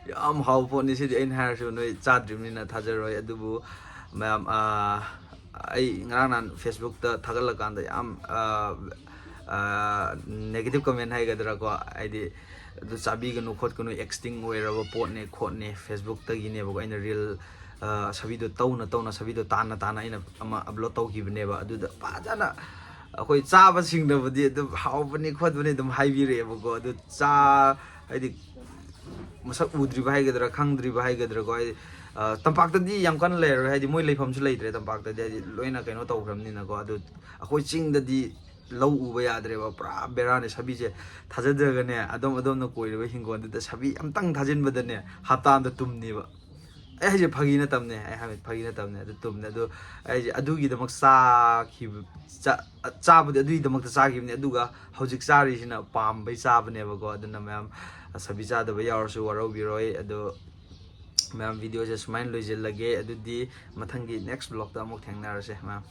ꯌꯥꯝ ꯍꯥꯎꯕ ꯄꯣꯠꯅꯤ ꯁꯤꯗꯤ ꯑꯩꯅ ꯍꯥꯏꯔꯁꯨ ꯅꯣꯏ ꯆꯥꯗ꯭ꯔꯤꯕꯅꯤꯅ ꯊꯥꯖꯔꯣꯏ ꯑꯗꯨꯕꯨ ꯃꯌꯥꯝ ꯑꯩ ꯉꯔꯥꯡ ꯅꯍꯥꯟ ꯐꯦꯁꯕꯨꯛꯇ ꯊꯥꯒꯠꯂꯀꯥꯟꯗ ꯌꯥꯝ ꯅꯦꯒꯦꯇꯤꯞ ꯀꯃꯦꯟ ꯍꯥꯏꯒꯗ꯭ꯔꯥꯀꯣ ꯍꯥꯏꯗꯤ ꯑꯗꯨ ꯆꯥꯕꯤꯒꯅꯨ ꯈꯣꯠꯀꯅꯨ ꯑꯦꯛꯁꯇꯤꯡ ꯑꯣꯏꯔꯕ ꯄꯣꯠꯅꯦ ꯈꯣꯠꯅꯦ ꯐꯦꯁꯕꯨꯛꯇꯒꯤꯅꯦꯕꯀꯣ ꯑꯩꯅ ꯔꯤꯜ ꯁꯕꯤꯗꯣ ꯇꯧꯅ ꯁꯕꯤꯗꯣ ꯇꯥꯅ ꯑꯩꯅ ꯑꯃ ꯑꯞꯂꯣꯗ ꯇꯧꯈꯤꯕꯅꯦꯕ ꯑꯗꯨꯗ ꯐꯖꯅ ꯑꯩꯈꯣꯏ ꯆꯥꯕꯁꯤꯡꯅꯕꯨꯗꯤ ꯑꯗꯨꯝ ꯍꯥꯎꯕꯅꯤ ꯈꯣꯠꯄꯅꯤ ꯑꯗꯨꯝ ꯍꯥꯏꯕꯤꯔꯛꯑꯦꯕꯀꯣ ꯑꯗꯨ ꯍꯥꯏꯗꯤ ꯃꯁꯛ ꯎꯗ꯭ꯔꯤꯕ ꯍꯥꯏꯒꯗ꯭ꯔꯥ ꯈꯪꯗ꯭ꯔꯤꯕ ꯍꯥꯏꯒꯗ꯭ꯔꯥꯀꯣ ꯍꯥꯏꯗꯤ ꯇꯝꯄꯥꯛꯇꯗꯤ ꯌꯥꯝ ꯀꯟꯅ ꯂꯩꯔꯔꯣꯏ ꯍꯥꯏꯗꯤ ꯃꯣꯏ ꯂꯩꯐꯝꯁꯨ ꯂꯩꯇ꯭ꯔꯦ ꯇꯝꯄꯥꯛꯇꯗꯤ ꯍꯥꯏꯗꯤ ꯂꯣꯏꯅ ꯀꯩꯅꯣ ꯇꯧꯈ꯭ꯔꯕꯅꯤꯅꯀꯣ ꯑꯗꯨ ꯑꯩꯈꯣꯏ ꯆꯤꯡꯗꯗꯤ ꯂꯧ ꯎꯕ ꯌꯥꯗ꯭ꯔꯦꯕ ꯄꯨꯔꯥ ꯕꯦꯔꯥꯅꯦ ꯁꯕꯤꯁꯦ ꯊꯥꯖꯗ꯭ꯔꯒꯅꯦ ꯑꯗꯣꯝꯅ ꯀꯣꯏꯔꯤꯕ ꯍꯤꯡꯒꯣꯜꯗꯨꯗ ꯁꯕꯤ ꯑꯝꯇꯪ ꯊꯥꯖꯤꯟꯕꯗꯅꯦ ꯍꯞꯇꯥ ꯑꯃꯗ ꯇꯨꯝꯅꯦꯕ ꯑꯩ ꯍꯥꯏꯁꯦ ꯐꯥꯒꯤ ꯅꯠꯇꯕꯅꯦ ꯑꯩ ꯍꯥꯏꯕ ꯐꯥꯒꯤ ꯅꯠꯇꯕꯅꯦ ꯑꯗꯨ ꯇꯨꯝꯅꯦ ꯑꯗꯨ ꯑꯩꯁꯦ ꯑꯗꯨꯒꯤꯗꯃꯛ ꯆꯥꯕꯗꯤ ꯑꯗꯨꯒꯤꯗꯃꯛꯇ ꯆꯥꯈꯤꯕꯅꯦ ꯑꯗꯨꯒ ꯍꯧꯖꯤꯛ ꯆꯥꯔꯤꯁꯤꯅ ꯄꯥꯝꯕꯩ ꯆꯥꯕꯅꯦꯕꯀꯣ ꯑꯗꯨꯅ ꯃꯌꯥꯝ ꯁꯕꯤ ꯆꯥꯗꯕ ꯌꯥꯎꯔꯁꯨ ꯋꯥꯔꯧꯕꯤꯔꯣꯏ ꯑꯗꯣ ꯃꯌꯥꯝ ꯚꯤꯗꯤꯑꯣꯁꯦ ꯁꯨꯃꯥꯏꯅ ꯂꯣꯏꯁꯤꯜꯂꯒꯦ ꯑꯗꯨꯗꯤ ꯃꯊꯪꯒꯤ ꯅꯦꯛꯁ ꯕ꯭ꯂꯣꯛꯇ ꯑꯃꯨꯛ ꯊꯦꯡꯅꯔꯁꯦ ꯃꯌꯥꯝ